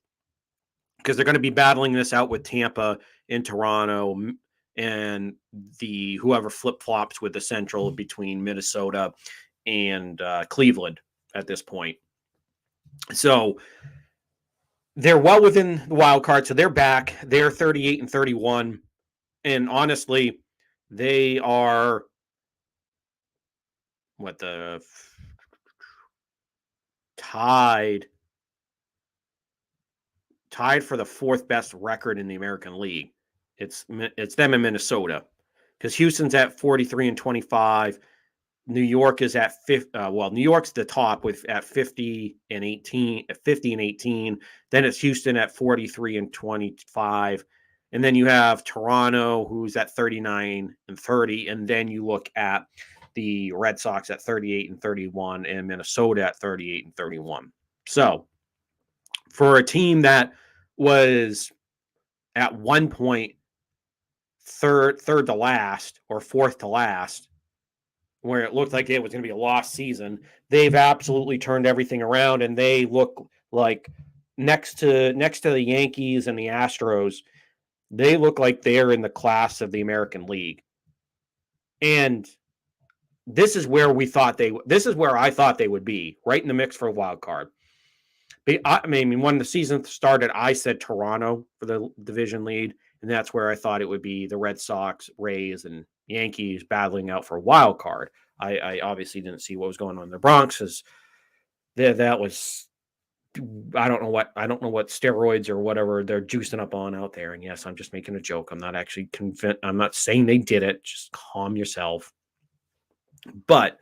S1: because they're going to be battling this out with Tampa and Toronto and whoever flip-flops with the Central between Minnesota and Cleveland at this point. So they're well within the wild card. So they're back. They're 38-31. And honestly, they are tied for the 4th best record in the American League. It's them in Minnesota, because Houston's at 43-25. New York is at 50. New York's the top at 50-18. Then it's Houston at 43-25. And then you have Toronto, who's at 39-30. And then you look at the Red Sox at 38-31 and Minnesota at 38-31. So for a team that was at one point third to last or fourth to last, where it looked like it was going to be a lost season, they've absolutely turned everything around, and they look like next to the Yankees and the Astros, they look like they're in the class of the American League. And this is where I thought they would be, right in the mix for a wild card. I mean, when the season started, I said Toronto for the division lead, and that's where I thought it would be the Red Sox, Rays, and Yankees battling out for a wild card. I obviously didn't see what was going on in the Bronx, as that was I don't know what steroids or whatever they're juicing up on out there. And yes, I'm just making a joke. I'm not actually convinced. I'm not saying they did it. Just calm yourself. But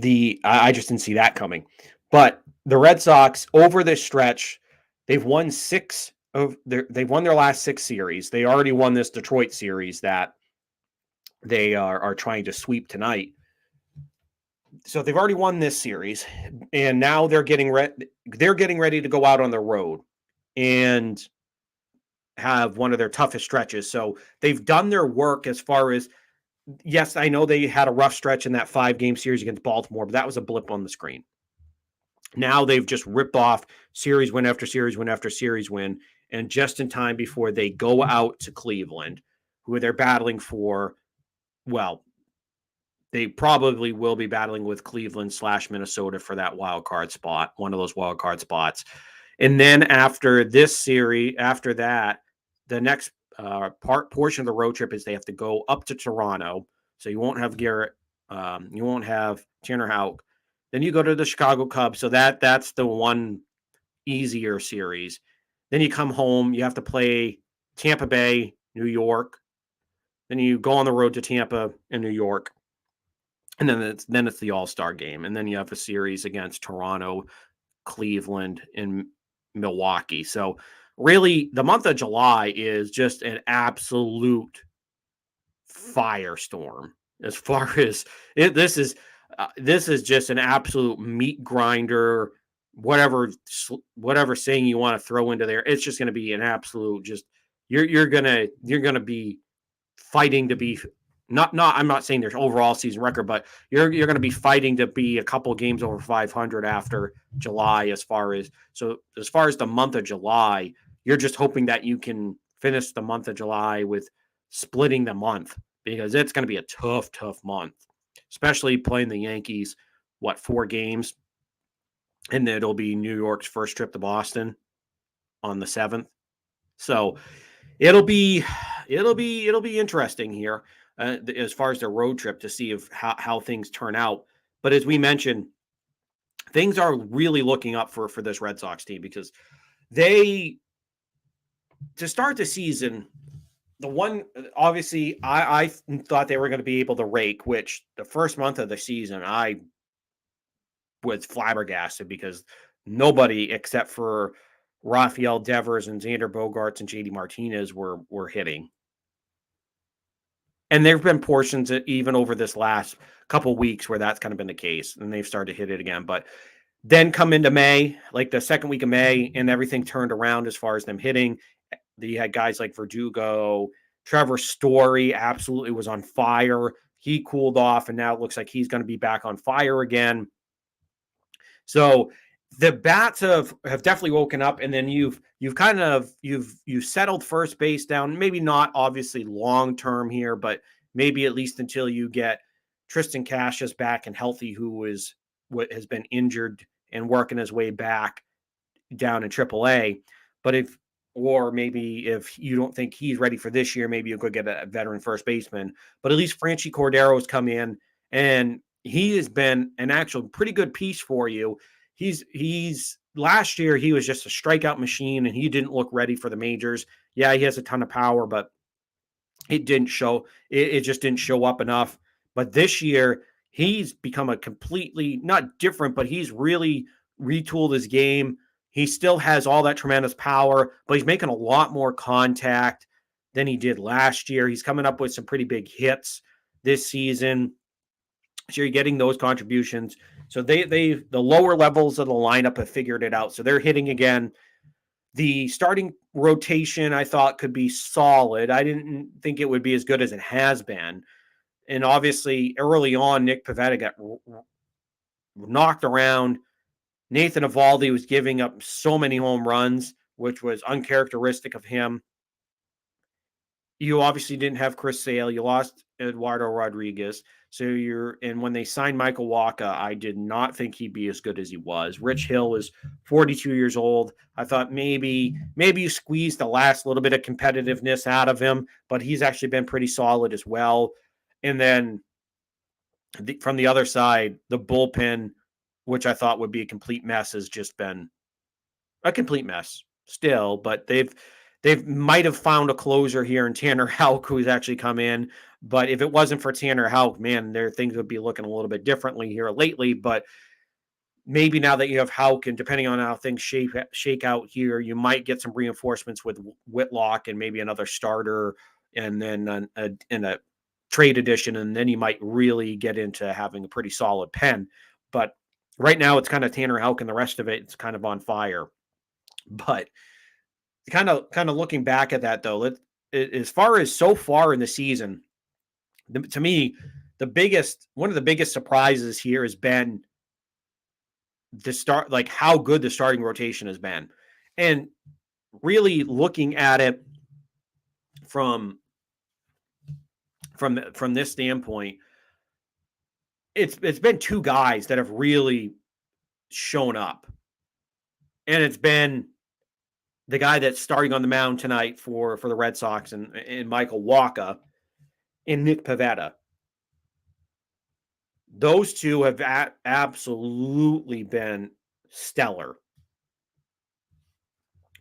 S1: I just didn't see that coming. But the Red Sox over this stretch, they've won they've won their last 6 series. They already won this Detroit series that they are trying to sweep tonight. So they've already won this series, and now they're getting ready to go out on the road and have one of their toughest stretches. So they've done their work as far as, yes, I know they had a rough stretch in that 5-game series against Baltimore, but that was a blip on the screen. Now they've just ripped off series win after series win after series win, and just in time before they go out to Cleveland, who they're battling for, well, they probably will be battling with Cleveland / Minnesota for that wild card spot, one of those wild card spots. And then after this series, after that, the next portion of the road trip is they have to go up to Toronto. So you won't have Garrett, you won't have Tanner Houck. Then you go to the Chicago Cubs. So that's the one easier series. Then you come home. You have to play Tampa Bay, New York. Then you go on the road to Tampa and New York. And then it's the All-Star game. And then you have a series against Toronto, Cleveland, and Milwaukee. So really, the month of July is just an absolute firestorm as far as it. This is just an absolute meat grinder. Whatever saying you want to throw into there, it's just going to be an absolute. Just you're gonna be fighting to be. Not I'm not saying there's overall season record, but you're going to be fighting to be a couple games over 500 after July. As far as the month of July, you're just hoping that you can finish the month of July with splitting the month, because it's going to be a tough month, especially playing the Yankees 4 games, and it'll be New York's first trip to Boston on the 7th. So it'll be interesting here. As far as their road trip, to see how things turn out. But as we mentioned, things are really looking up for this Red Sox team, because to start the season, obviously I thought they were going to be able to rake, which the first month of the season I was flabbergasted, because nobody except for Rafael Devers and Xander Bogaerts and JD Martinez were hitting. And there have been portions even over this last couple weeks where that's kind of been the case, and they've started to hit it again. But then come into May, like the second week of May, and everything turned around as far as them hitting. You had guys like Verdugo, Trevor Story absolutely was on fire. He cooled off, and now it looks like he's going to be back on fire again. So the bats have definitely woken up, and then you've settled first base down. Maybe not obviously long term here, but maybe at least until you get Tristan Casas back and healthy, who has been injured and working his way back down in AAA. But maybe if you don't think he's ready for this year, maybe you could get a veteran first baseman. But at least Franchi Cordero's come in, and he has been an actual pretty good piece for you. He's last year he was just a strikeout machine, and he didn't look ready for the majors. Yeah, he has a ton of power, but it didn't show. It just didn't show up enough. But this year he's become a completely, not different, but he's really retooled his game. He still has all that tremendous power, but he's making a lot more contact than he did last year. He's coming up with some pretty big hits this season. So you're getting those contributions. So the lower levels of the lineup have figured it out. So they're hitting again. The starting rotation I thought could be solid. I didn't think it would be as good as it has been. And obviously early on, Nick Pivetta got knocked around. Nathan Eovaldi was giving up so many home runs, which was uncharacteristic of him. You obviously didn't have Chris Sale. You lost Eduardo Rodriguez. And when they signed Michael Wacha, I did not think he'd be as good as he was. Rich Hill was 42 years old. I thought maybe you squeezed the last little bit of competitiveness out of him, but he's actually been pretty solid as well. And then from the other side, the bullpen, which I thought would be a complete mess, has just been a complete mess still, but they've might have found a closer here in Tanner Houck, who's actually come in. But if it wasn't for Tanner Houck, man, their things would be looking a little bit differently here lately. But maybe now that you have Houck, and depending on how things shake out here, you might get some reinforcements with Whitlock and maybe another starter, and then in a trade edition, and then you might really get into having a pretty solid pen. But right now, it's kind of Tanner Houck, and the rest of it's kind of on fire. But kind of looking back at that though, as far as so far in the season, to me, one of the biggest surprises here has been the start, like how good the starting rotation has been, and really looking at it from this standpoint, it's been two guys that have really shown up, and it's been the guy that's starting on the mound tonight for the Red Sox and Michael Wacha and Nick Pivetta. Those two have absolutely been stellar.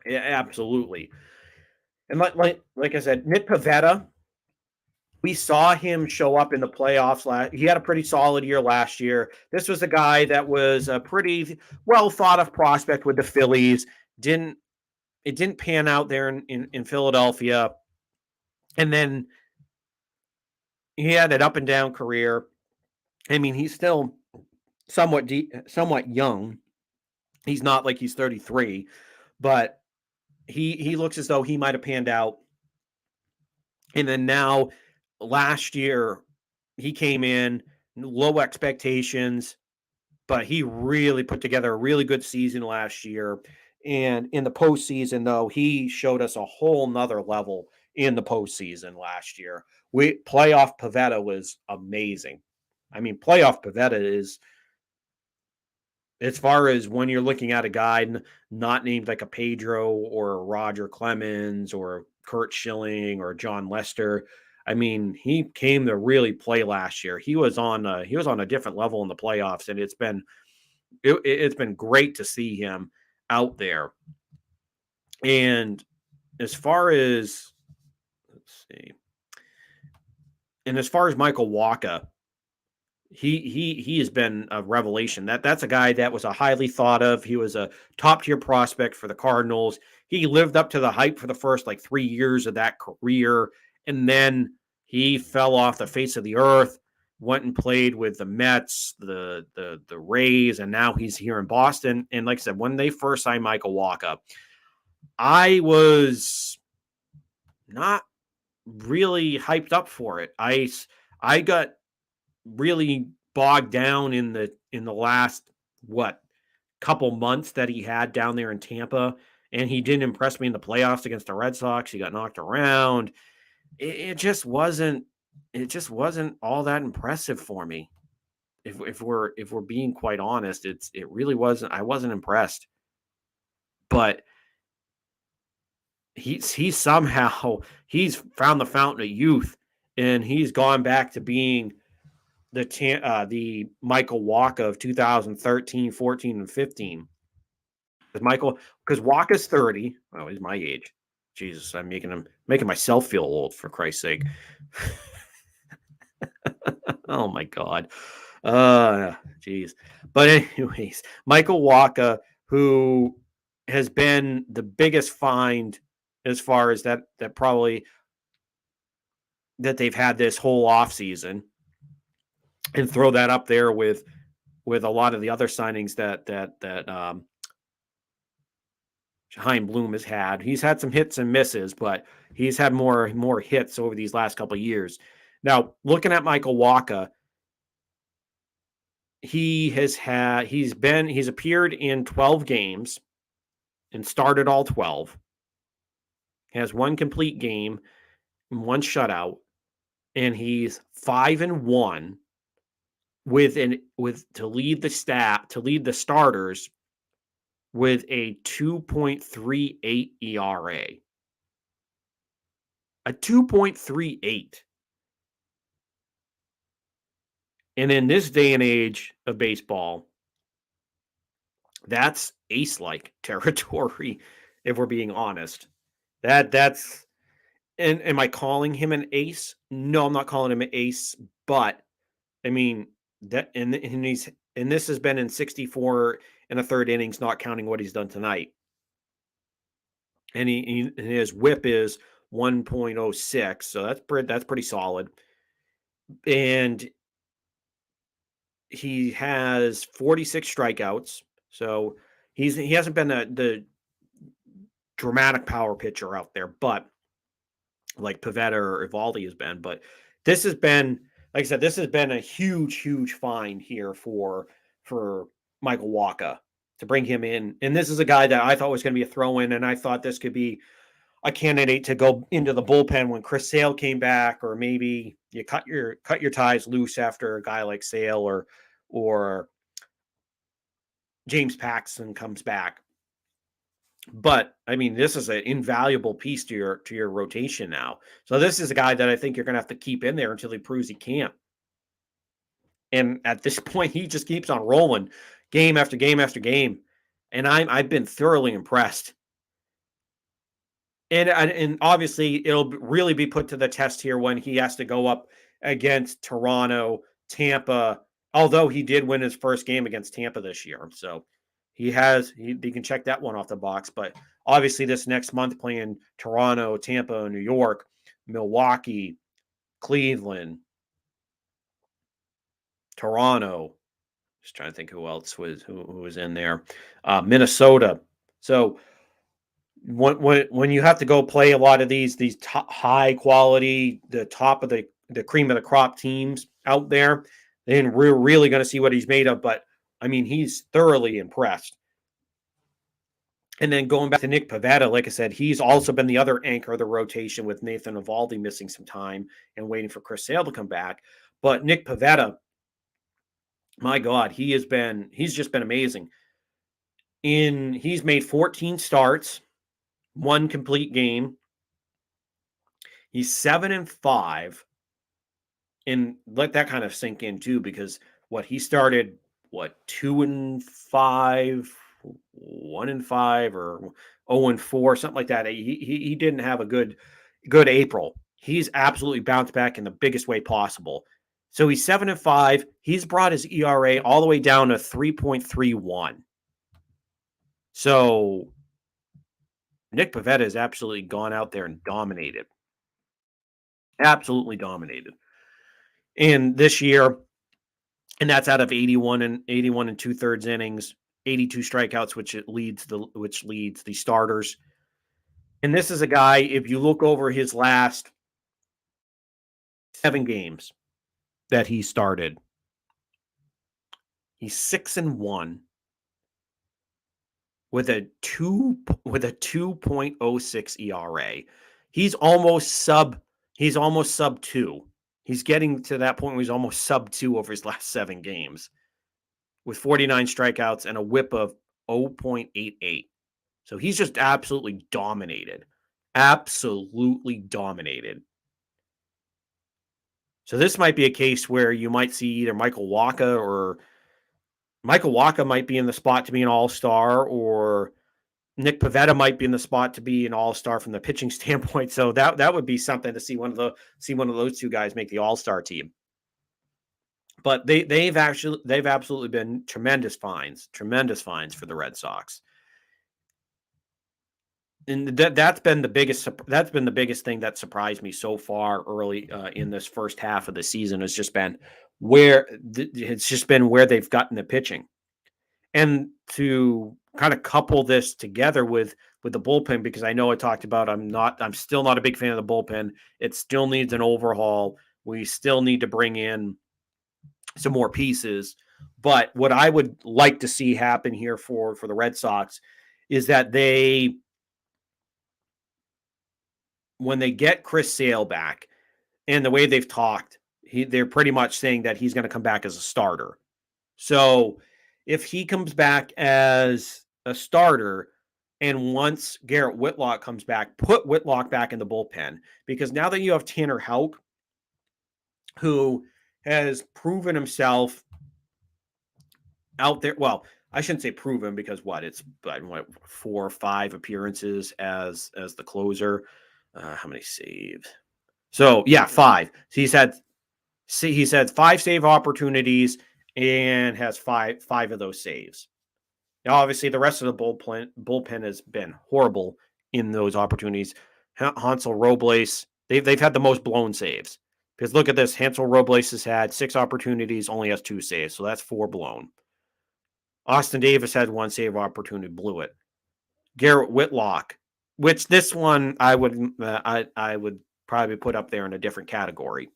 S1: Yeah, absolutely. And like I said, Nick Pivetta, we saw him show up in the playoffs. He had a pretty solid year last year. This was a guy that was a pretty well thought of prospect with the Phillies. It didn't pan out there in Philadelphia. And then he had an up and down career. I mean, he's still somewhat young. He's not like he's 33, but he looks as though he might have panned out. And then now, last year, he came in low expectations, but he really put together a really good season last year. And in the postseason, though, he showed us a whole nother level in the postseason last year. Playoff Pivetta was amazing. I mean, playoff Pivetta is, as far as when you're looking at a guy not named like a Pedro or a Roger Clemens or Kurt Schilling or John Lester. I mean, he came to really play last year. He was on a different level in the playoffs, and it's been great to see him out there. And as far as Michael Wacha, he has been a revelation. That's a guy that was a highly thought of. He was a top tier prospect for the Cardinals. He lived up to the hype for the first 3 years of that career, and then he fell off the face of the earth. Went and played with the Mets, the Rays, and now he's here in Boston. And like I said, when they first signed Michael Wacha, I was not really hyped up for it. I got really bogged down in the last couple months that he had down there in Tampa, and he didn't impress me in the playoffs against the Red Sox. He got knocked around. It just wasn't all that impressive for me. If we're being quite honest, it really wasn't. I wasn't impressed. But he's somehow found the fountain of youth, and he's gone back to being the Michael Wacha of 2013, 14, and 15. Because Wacha's 30. Oh, he's my age. Jesus, I'm making myself feel old, for Christ's sake. Oh my God. Geez. But anyways, Michael Wacha, who has been the biggest find as far as that probably that they've had this whole offseason, and throw that up there with a lot of the other signings that Chaim Bloom has had. He's had some hits and misses, but he's had more hits over these last couple of years. Now, looking at Michael Wacha, he's appeared in 12 games and started all 12. Has one complete game and one shutout, and he's 5-1 to lead the starters with a 2.38 ERA. A 2.38. And in this day and age of baseball, that's ace-like territory, if we're being honest. That's and am I calling him an ace? No, I'm not calling him an ace, but I mean that and this has been in 64 and a third innings, not counting what he's done tonight. And his whip is 1.06, so that's pretty solid. And he has 46 strikeouts, so he hasn't been the dramatic power pitcher out there, but like Pivetta or Evaldi has been. But this has been, like I said, this has been a huge find here for Michael Wacha to bring him in. And this is a guy that I thought was going to be a throw-in, and I thought this could be a candidate to go into the bullpen when Chris Sale came back, or maybe you cut your ties loose after a guy like Sale or James Paxton comes back. But I mean, this is an invaluable piece to your rotation now. So this is a guy that I think you're going to have to keep in there until he proves he can't. And at this point, he just keeps on rolling, game after game after game, and I've been thoroughly impressed. And obviously, it'll really be put to the test here when he has to go up against Toronto, Tampa. Although he did win his first game against Tampa this year, so he can check that one off the box. But obviously, this next month playing Toronto, Tampa, New York, Milwaukee, Cleveland, Toronto. Just trying to think who else who was in there. Minnesota. So when you have to go play a lot of these high quality, the top of the cream of the crop teams out there, then we're really going to see what he's made of. But I mean, he's thoroughly impressed. And then going back to Nick Pivetta, like I said, he's also been the other anchor of the rotation with Nathan Eovaldi missing some time and waiting for Chris Sale to come back. But Nick Pivetta, my God, he's just been amazing. He's made 14 starts, one complete game. He's 7-5. And let that kind of sink in too, because he started 2-5, 1-5, or 0-4, something like that. He didn't have a good April. He's absolutely bounced back in the biggest way possible. So he's 7-5. He's brought his ERA all the way down to 3.31. So Nick Pivetta has absolutely gone out there and dominated. Absolutely dominated. And this year, and that's out of 81 and 2/3 innings, 82 strikeouts, which leads the starters. And this is a guy, if you look over his last 7 games that he started, he's 6-1 with a 2.06 ERA. He's almost sub 2. He's getting to that point where he's almost sub 2 over his last 7 games with 49 strikeouts and a whip of 0.88. So he's just absolutely dominated. Absolutely dominated. So this might be a case where you might see either Michael Wacha might be in the spot to be an all-star, or Nick Pivetta might be in the spot to be an all-star from the pitching standpoint. So that would be something to see one of those two guys make the all-star team. But they've absolutely been tremendous finds for the Red Sox. And that's been the biggest thing that surprised me so far early in this first half of the season. Has just been where they've gotten the pitching, and to kind of couple this together with the bullpen, because I know I talked about I'm still not a big fan of the bullpen. It still needs an overhaul. We still need to bring in some more pieces, But what I would like to see happen here for the Red Sox is that when they get Chris Sale back, and the way they've talked, they're pretty much saying that he's going to come back as a starter. So if he comes back as a starter, and once Garrett Whitlock comes back, put Whitlock back in the bullpen, because now that you have Tanner Houck, who has proven himself out there. Well, I shouldn't say proven, because it's 4 or 5 appearances as the closer. How many saves? So yeah, 5. So he's had 5 save opportunities and has five of those saves. Now, obviously, the rest of the bullpen has been horrible in those opportunities. Hansel Robles, they've had the most blown saves. Because look at this, Hansel Robles has had 6 opportunities, only has 2 saves, so that's 4 blown. Austin Davis had 1 save opportunity, blew it. Garrett Whitlock, which this one I would probably put up there in a different category.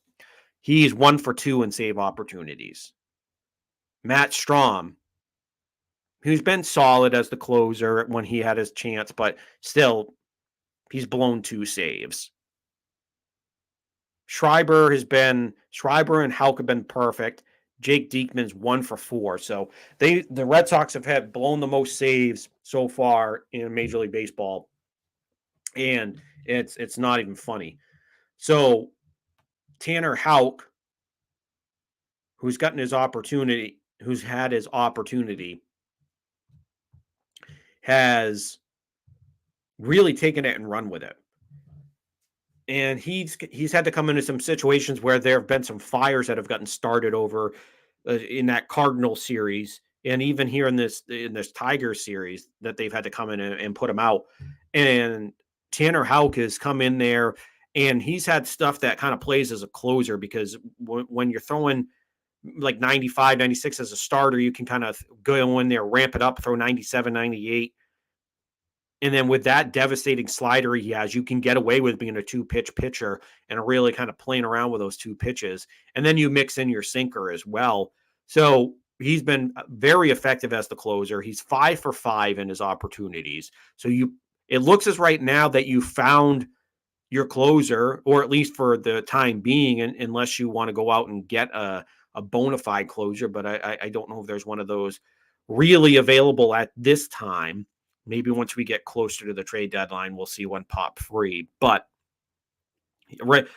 S1: He's 1 for 2 in save opportunities. Matt Strom, who's been solid as the closer when he had his chance, but still, he's blown 2 saves. Schreiber and Houck have been perfect. Jake Diekman's 1 for 4. So the Red Sox have had blown the most saves so far in Major League Baseball, and it's not even funny. So Tanner Houck, who's had his opportunity, has really taken it and run with it. And he's had to come into some situations where there have been some fires that have gotten started over in that Cardinal series, and even here in this Tiger series, that they've had to come in and put him out. And Tanner Houck has come in there, and he's had stuff that kind of plays as a closer, because when you're throwing like 95, 96 as a starter, you can kind of go in there, ramp it up, throw 97, 98. And then with that devastating slider he has, you can get away with being a 2-pitch pitcher and really kind of playing around with those 2 pitches. And then you mix in your sinker as well. So he's been very effective as the closer. He's 5 for 5 in his opportunities. So it looks as right now that you found your closer, or at least for the time being, unless you want to go out and get a bona fide closer. But I don't know if there's one of those really available at this time. Maybe once we get closer to the trade deadline, we'll see one pop free. But right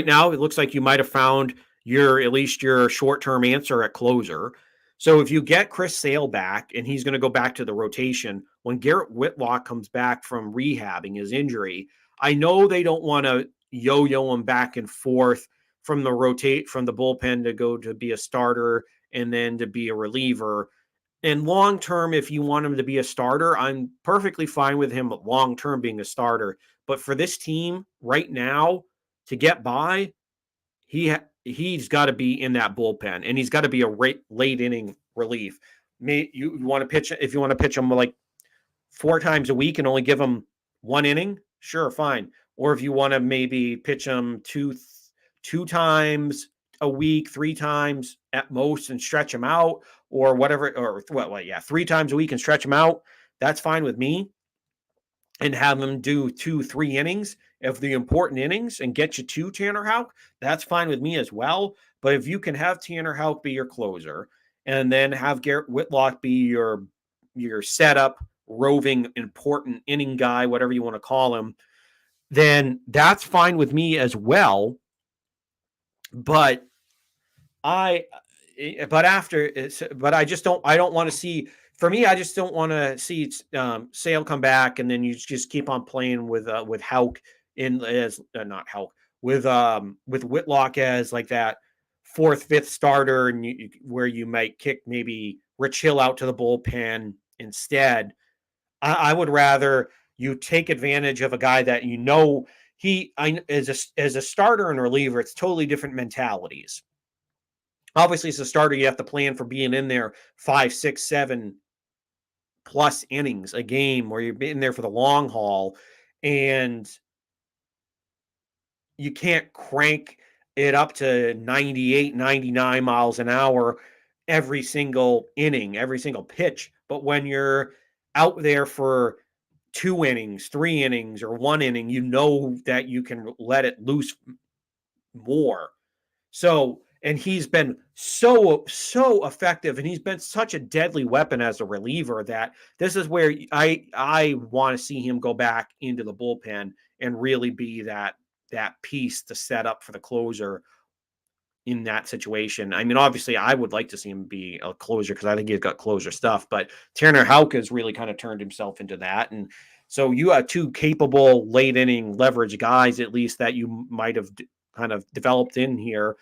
S1: now, it looks like you might have found at least your short-term answer at closer. So if you get Chris Sale back, and he's going to go back to the rotation, when Garrett Whitlock comes back from rehabbing his injury, I know they don't want to yo-yo him back and forth from the bullpen to go to be a starter and then to be a reliever. And long term, if you want him to be a starter, I'm perfectly fine with him long term being a starter. But for this team right now to get by, he's got to be in that bullpen, and he's got to be a late inning relief. You want to pitch, if you want to pitch him like 4 times a week and only give him 1 inning, sure, fine. Or if you want to maybe pitch him two times a week, 3 times at most, and stretch him out, or whatever, or 3 times a week and stretch him out, that's fine with me. And have him do 2-3 innings of the important innings and get you to Tanner Houck, that's fine with me as well. But if you can have Tanner Houck be your closer, and then have Garrett Whitlock be your setup, roving, important inning guy, whatever you want to call him, then that's fine with me as well. But I don't want to see, for me, I just don't want to see Sale come back and then you just keep on playing with Houck not Houck, with Whitlock as like that 4th, 5th starter, and where you might kick maybe Rich Hill out to the bullpen instead. I would rather you take advantage of a guy that as a starter and reliever, it's totally different mentalities. Obviously, as a starter, you have to plan for being in there 5, 6, 7 plus innings a game, where you're in there for the long haul, and you can't crank it up to 98, 99 miles an hour every single inning, every single pitch. But when you're out there for 2 innings, 3 innings, or 1 inning, you know that you can let it loose more. So, and he's been so effective, and he's been such a deadly weapon as a reliever that this is where I want to see him go back into the bullpen and really be that piece to set up for the closer in that situation. I mean, obviously, I would like to see him be a closer because I think he's got closer stuff. But Tanner Houck has really kind of turned himself into that, and so you have two capable late inning leverage guys, at least that you might have kind of developed in here.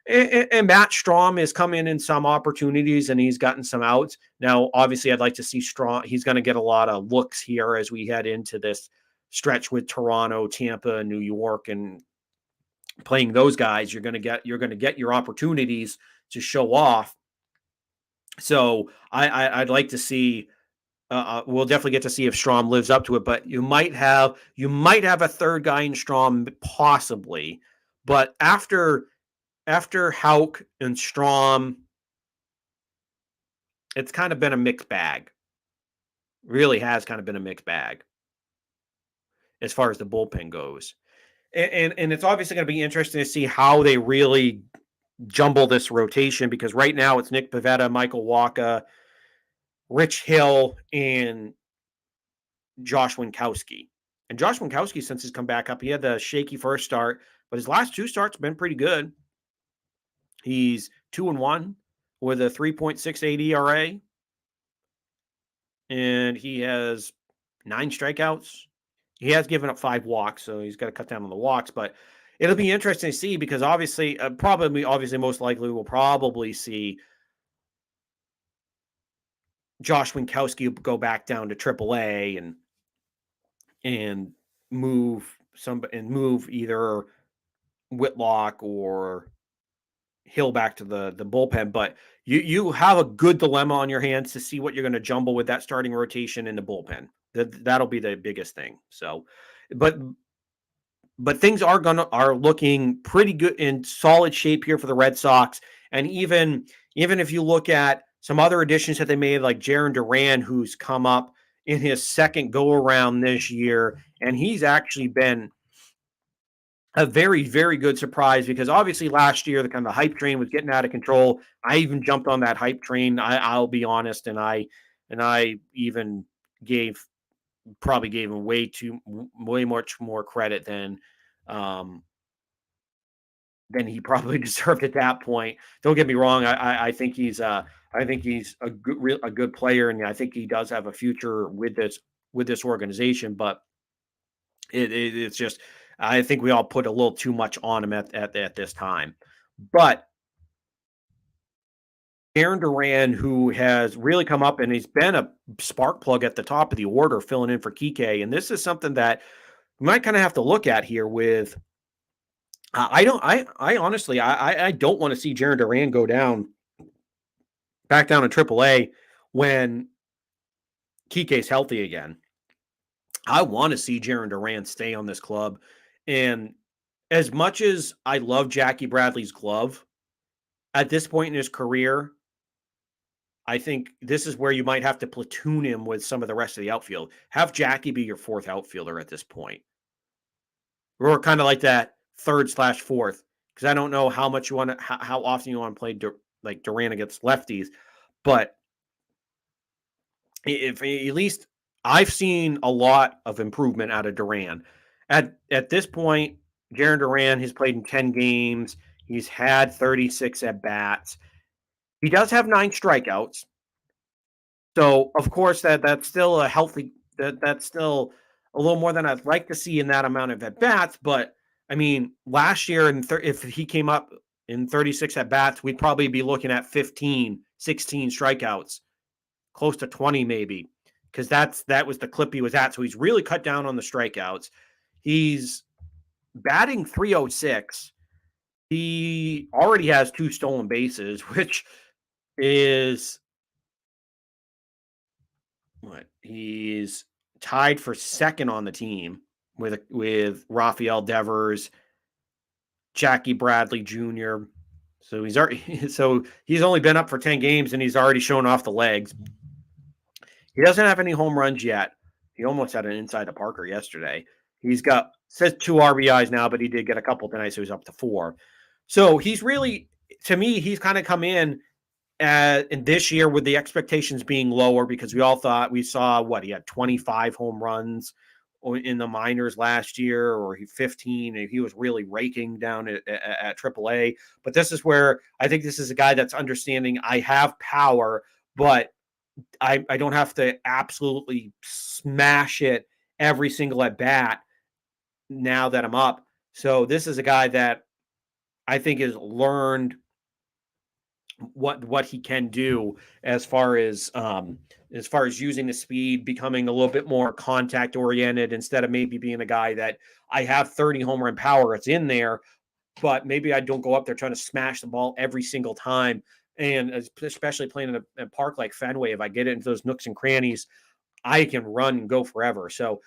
S1: And Matt Strom has come in some opportunities and he's gotten some outs. Now, obviously, I'd like to see Strom. He's going to get a lot of looks here as we head into this stretch with Toronto, Tampa, and New York, and playing those guys. You're going to get your opportunities to show off. So I'd like to see. We'll definitely get to see if Strom lives up to it, but you might have a third guy in Strom possibly, but after Houck and Strom, it's kind of been a mixed bag. Really has kind of been a mixed bag as far as the bullpen goes. And it's obviously going to be interesting to see how they really jumble this rotation, because right now it's Nick Pivetta, Michael Wacha, Rich Hill, and Josh Winkowski. And Josh Winkowski, since he's come back up, he had the shaky first start, but his last two starts have been pretty good. He's 2-1 with a 3.68 ERA, and he has 9 strikeouts. He has given up 5 walks, so he's got to cut down on the walks. But it'll be interesting to see, because obviously, most likely, we'll probably see Josh Winkowski go back down to AAA and move either Whitlock or Hill back to the bullpen. But you have a good dilemma on your hands to see what you're going to jumble with that starting rotation in the bullpen. That'll be the biggest thing. So, but things are looking pretty good, in solid shape here for the Red Sox. And even if you look at some other additions that they made, like Jarren Duran, who's come up in his second go around this year, and he's actually been a very, very good surprise, because obviously last year the kind of hype train was getting out of control. I even jumped on that hype train. I'll be honest, and I even probably gave him way much more credit um, than he probably deserved at that point. Don't get me wrong. I think he's a good player, and I think he does have a future with this organization. But it's just, I think we all put a little too much on him at this time. But Aaron Duran, who has really come up, and he's been a spark plug at the top of the order, filling in for Kike. And this is something that we might kind of have to look at here with. I honestly, I don't want to see Jarren Duran go back down to AAA when Kike's healthy again. I want to see Jarren Duran stay on this club. And as much as I love Jackie Bradley's glove, at this point in his career, I think this is where you might have to platoon him with some of the rest of the outfield. Have Jackie be your fourth outfielder at this point. Or kind of like that third/fourth, because I don't know how much you want to, how often you want to play like Duran against lefties, but if at least I've seen a lot of improvement out of Duran. At this point, Jarren Duran has played in 10 games. He's had 36 at bats. He does have 9 strikeouts. So of course that's still a healthy, that's still a little more than I'd like to see in that amount of at bats. But I mean, last year, if he came up in 36 at bats, we'd probably be looking at 15, 16 strikeouts, close to 20 maybe, because that was the clip he was at. So he's really cut down on the strikeouts. He's batting .306. He already has 2 stolen bases, which is what he's tied for second on the team with Rafael Devers, Jackie Bradley Jr., So he's only been up for 10 games and he's already shown off the legs. He doesn't have any home runs yet. He almost had an inside the Parker yesterday. He's got says 2 RBIs now, but he did get a couple tonight, so he's up to 4. So he's really, to me, he's kind of come in this year with the expectations being lower because we all thought we saw he had 25 home runs in the minors last year, or 15, and he was really raking down at AAA. But this is where I think this is a guy that's understanding I have power, but I don't have to absolutely smash it every single at bat now that I'm up. So this is a guy that I think has learned what he can do as far as using the speed, becoming a little bit more contact oriented instead of maybe being a guy that I have 30 home run power. It's in there, but maybe I don't go up there trying to smash the ball every single time. And especially playing in a park like Fenway, if I get it into those nooks and crannies, I can run and go forever. So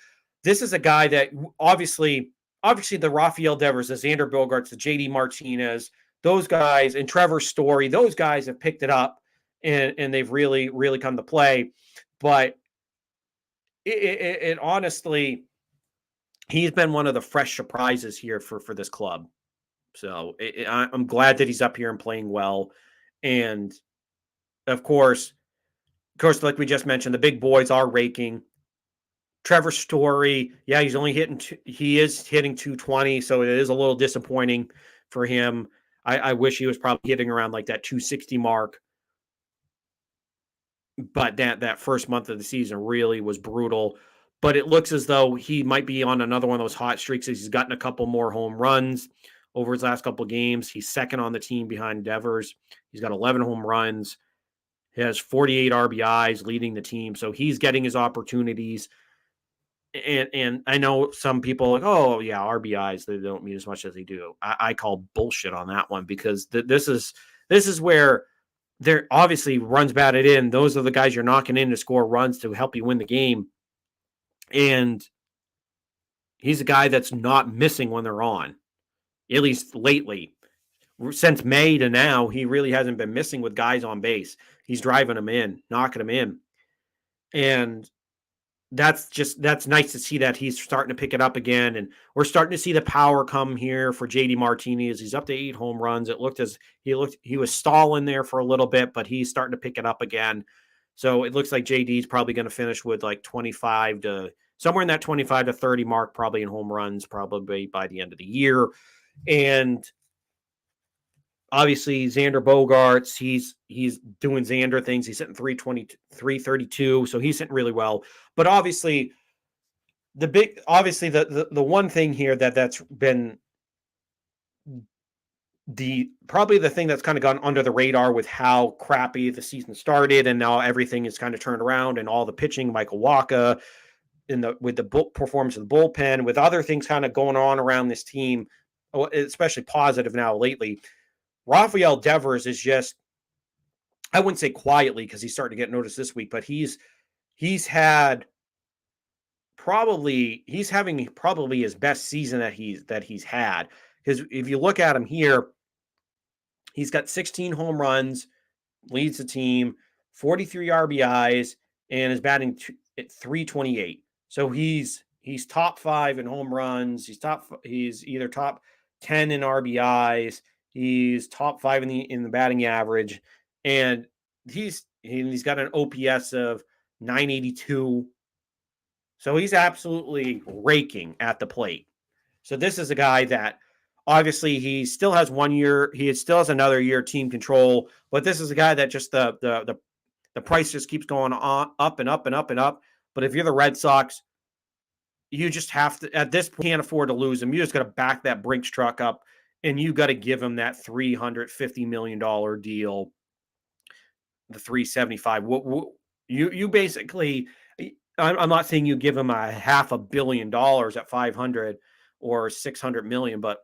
S1: this is a guy that obviously the Rafael Devers, the Xander Bogaerts, the JD Martinez, those guys, and Trevor Story, those guys have picked it up and they've really, really come to play. But it honestly, he's been one of the fresh surprises here for this club. So I'm glad that he's up here and playing well. And of course, like we just mentioned, the big boys are raking. Trevor Story, yeah, he is hitting 220, so it is a little disappointing for him. I wish he was probably hitting around like that 260 mark. But that first month of the season really was brutal. But it looks as though he might be on another one of those hot streaks as he's gotten a couple more home runs over his last couple of games. He's second on the team behind Devers. He's got 11 home runs. He has 48 RBIs leading the team. So he's getting his opportunities. And I know some people are like, oh yeah, RBIs, they don't mean as much as they do. I call bullshit on that one because this is where there obviously runs batted in. Those are the guys you're knocking in to score runs to help you win the game. And he's a guy that's not missing when they're on, at least lately. Since May to now, he really hasn't been missing with guys on base. He's driving them in, knocking them in. And that's nice to see that he's starting to pick it up again. And we're starting to see the power come here for JD Martinez. He's up to 8 home runs. It looked as he was stalling there for a little bit, but he's starting to pick it up again. So it looks like JD's probably going to finish with like 25 to somewhere in that 25 to 30 mark, probably in home runs, probably by the end of the year. And obviously Xander Bogaerts, he's doing Xander things. He's hitting 320, 332, so he's hitting really well. But obviously the one thing here that's been probably the thing that's kind of gone under the radar with how crappy the season started, and now everything is kind of turned around, and all the pitching, Michael Wacha, with the performance of the bullpen, with other things kind of going on around this team, especially positive now lately. Rafael Devers is just, I wouldn't say quietly because he's starting to get noticed this week, but he's having probably his best season that he's had. Because if you look at him here, he's got 16 home runs, leads the team, 43 RBIs, and is batting at 328. So he's top 5 in home runs. He's either top 10 in RBIs. He's top 5 in the batting average, and he's got an OPS of 982. So he's absolutely raking at the plate. So this is a guy that obviously he still has 1 year. He still has another year team control, but this is a guy that just the price just keeps going on up and up and up and up. But if you're the Red Sox, you just have to, at this point, can't afford to lose him. You just got to back that Brinks truck up, and you got to give him that $350 million deal, the 375. You basically, I'm not saying you give him a $500 million at 500 or 600 million, but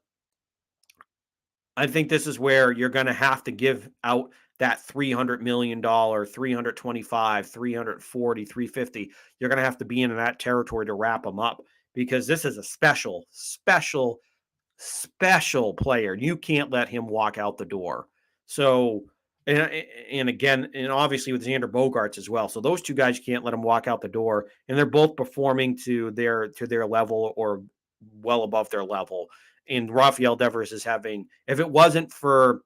S1: I think this is where you're going to have to give out that $300 million, 325, 340, 350. You're going to have to be in that territory to wrap them up because this is a special player. You can't let him walk out the door. So, and again, and obviously with Xander Bogaerts as well. So those two guys, you can't let them walk out the door, and they're both performing to their level or well above their level. And Rafael Devers is having, if it wasn't for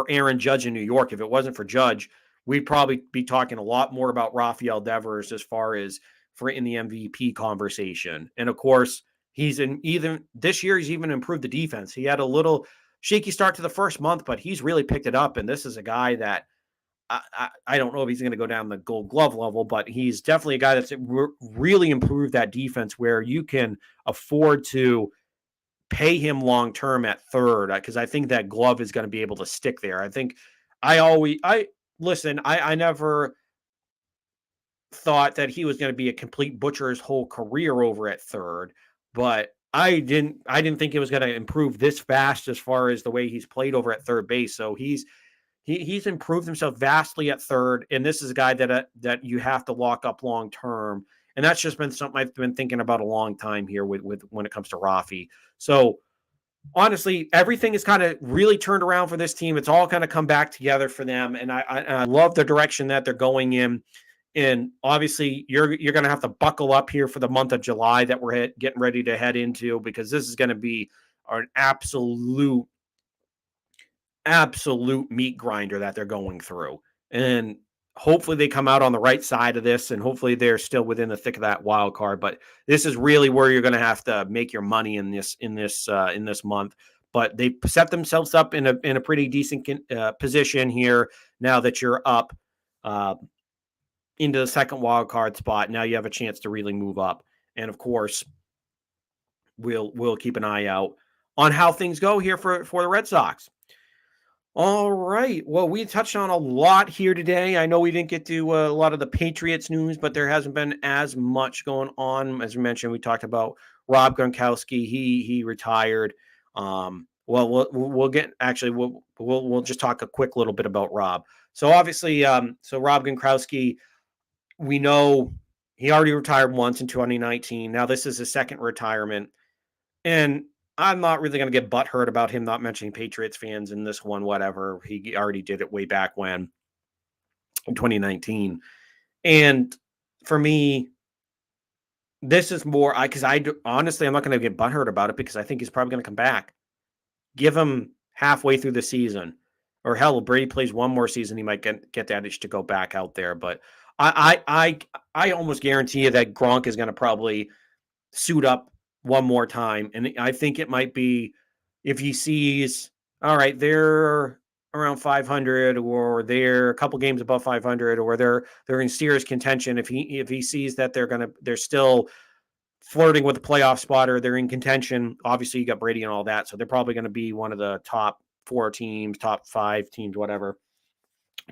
S1: Aaron Judge in New York, if it wasn't for Judge, we'd probably be talking a lot more about Rafael Devers as far as for in the MVP conversation. And of course, he's in even this year, he's even improved the defense. He had a little shaky start to the first month, but he's really picked it up. And this is a guy that I don't know if he's going to go down the Gold Glove level, but he's definitely a guy that's really improved that defense where you can afford to pay him long term at third because I think that glove is going to be able to stick there. I think I listen, I never thought that he was going to be a complete butcher his whole career over at third, but I didn't think it was going to improve this fast as far as the way he's played over at third base. So he's improved himself vastly at third, and this is a guy that you have to lock up long term. And that's just been something I've been thinking about a long time here with when it comes to Rafi. So honestly, everything is kind of really turned around for this team. It's all kind of come back together for them, and I love the direction that they're going in. And obviously, you're going to have to buckle up here for the month of July that we're getting ready to head into, because this is going to be an absolute meat grinder that they're going through. And hopefully they come out on the right side of this, and hopefully they're still within the thick of that wild card. But this is really where you're going to have to make your money in this month. But they set themselves up in a pretty decent position here now that you're up into the second wild card spot. Now you have a chance to really move up. And of course, we'll keep an eye out on how things go here for the Red Sox. All right. Well, we touched on a lot here today. I know we didn't get to a lot of the Patriots news, but there hasn't been as much going on. As we mentioned, we talked about Rob Gronkowski. He retired. Well, we'll get actually we'll just talk a quick little bit about Rob. So obviously, so Rob Gronkowski, we know he already retired once in 2019. Now this is his second retirement, and I'm not really going to get butthurt about him not mentioning Patriots fans in this one, whatever. He already did it way back when in 2019. And for me, this is more, because honestly, I'm not going to get butthurt about it because I think he's probably going to come back. Give him halfway through the season. Or hell, if Brady plays one more season, he might get that itch to go back out there. But I almost guarantee you that Gronk is going to probably suit up one more time. And I think it might be if he sees, all right, they're around 500 or they're a couple games above 500 or they're in serious contention. If he sees that they're still flirting with a playoff spot or they're in contention, obviously you got Brady and all that. So they're probably going to be one of the top 4 teams, top 5 teams, whatever,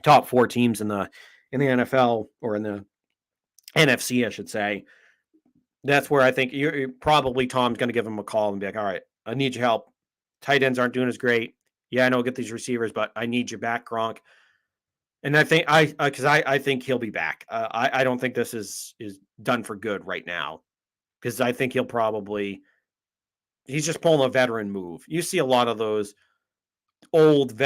S1: top 4 teams in the NFL or in the NFC, I should say. That's where I think you're probably Tom's going to give him a call and be like, all right, I need your help. Tight ends aren't doing as great. Yeah, I know, get these receivers, but I need you back, Gronk. And I think I think he'll be back. I don't think this is done for good right now, because I think he's just pulling a veteran move. You see a lot of those old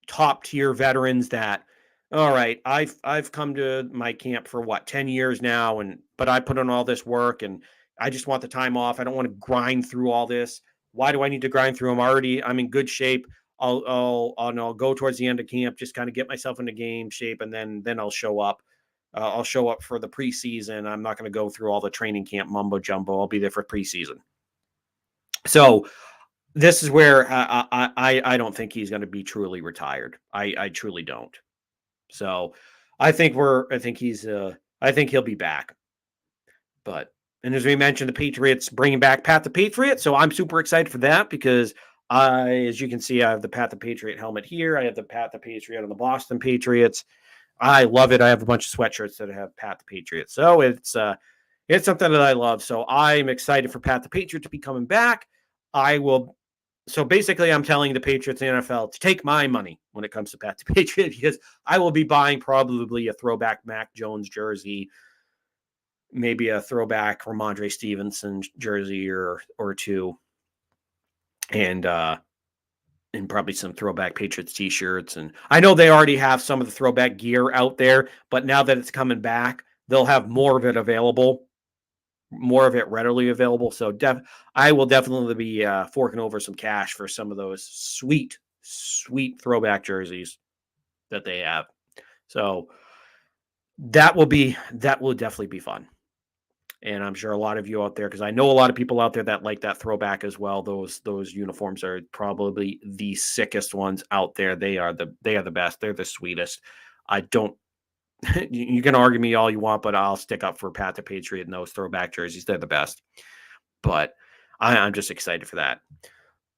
S1: top tier veterans that, all right, I've come to my camp for 10 years now, but I put in all this work and I just want the time off. I don't want to grind through all this. Why do I need to grind through? I'm in good shape. I'll go towards the end of camp, just kind of get myself into game shape, and then I'll show up. I'll show up for the preseason. I'm not going to go through all the training camp mumbo jumbo. I'll be there for preseason. So this is where I don't think he's going to be truly retired. I truly don't. So I think he'll be back. And as we mentioned, the Patriots bringing back Pat the Patriot. So I'm super excited for that because as you can see, I have the Pat the Patriot helmet here. I have the Pat the Patriot on the Boston Patriots. I love it. I have a bunch of sweatshirts that have Pat the Patriot. So it's something that I love. So I'm excited for Pat the Patriot to be coming back. So basically, I'm telling the Patriots and NFL to take my money when it comes to Pat the Patriot, because I will be buying probably a throwback Mac Jones jersey, maybe a throwback Ramondre Stevenson jersey or two. and probably some throwback Patriots t-shirts. And I know they already have some of the throwback gear out there, but now that it's coming back, they'll have more of it available, more of it readily available. So I will definitely be forking over some cash for some of those sweet, sweet throwback jerseys that they have. So that will definitely be fun. And I'm sure a lot of you out there, because I know a lot of people out there that like that throwback as well. Those uniforms are probably the sickest ones out there. They are the best. They're the sweetest. I don't. You can argue me all you want, but I'll stick up for Pat the Patriot and those throwback jerseys. They're the best. But I'm just excited for that.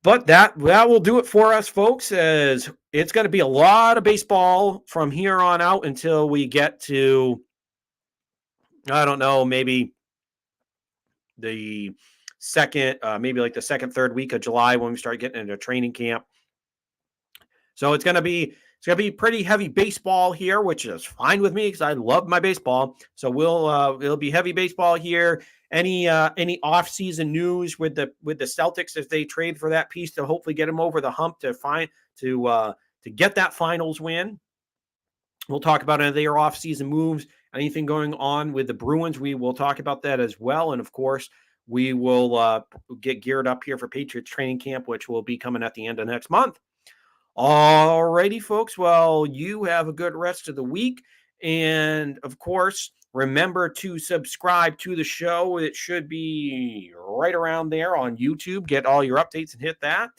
S1: But that will do it for us, folks. As it's going to be a lot of baseball from here on out until we get to, I don't know, maybe the second, maybe like the second, third week of July when we start getting into training camp. So it's gonna be pretty heavy baseball here, which is fine with me because I love my baseball. So it'll be heavy baseball here. Any off-season news with the Celtics as they trade for that piece to hopefully get them over the hump to get that finals win. We'll talk about any of their off-season moves, anything going on with the Bruins. We will talk about that as well. And of course, we will get geared up here for Patriots training camp, which will be coming at the end of next month. All righty, folks. Well, you have a good rest of the week. And of course, remember to subscribe to the show. It should be right around there on YouTube. Get all your updates and hit that.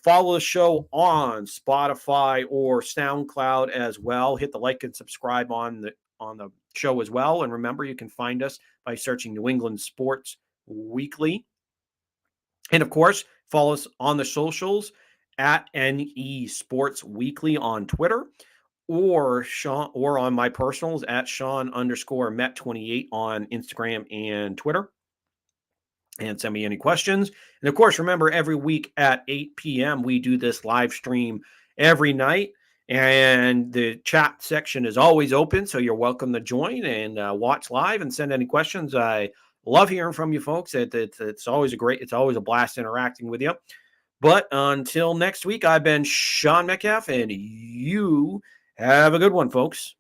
S1: Follow the show on Spotify or SoundCloud as well. Hit the like and subscribe on the show as well. And remember, you can find us by searching New England Sports Weekly. And of course, follow us on the socials at NE Sports Weekly on Twitter, or on my personals at Sean_Met28 on Instagram and Twitter. And send me any questions. And of course, remember, every week at 8 p.m., we do this live stream every night. And the chat section is always open, so you're welcome to join and watch live and send any questions. I love hearing from you folks. It's always a blast interacting with you. But until next week, I've been Sean Metcalf, and you have a good one, folks.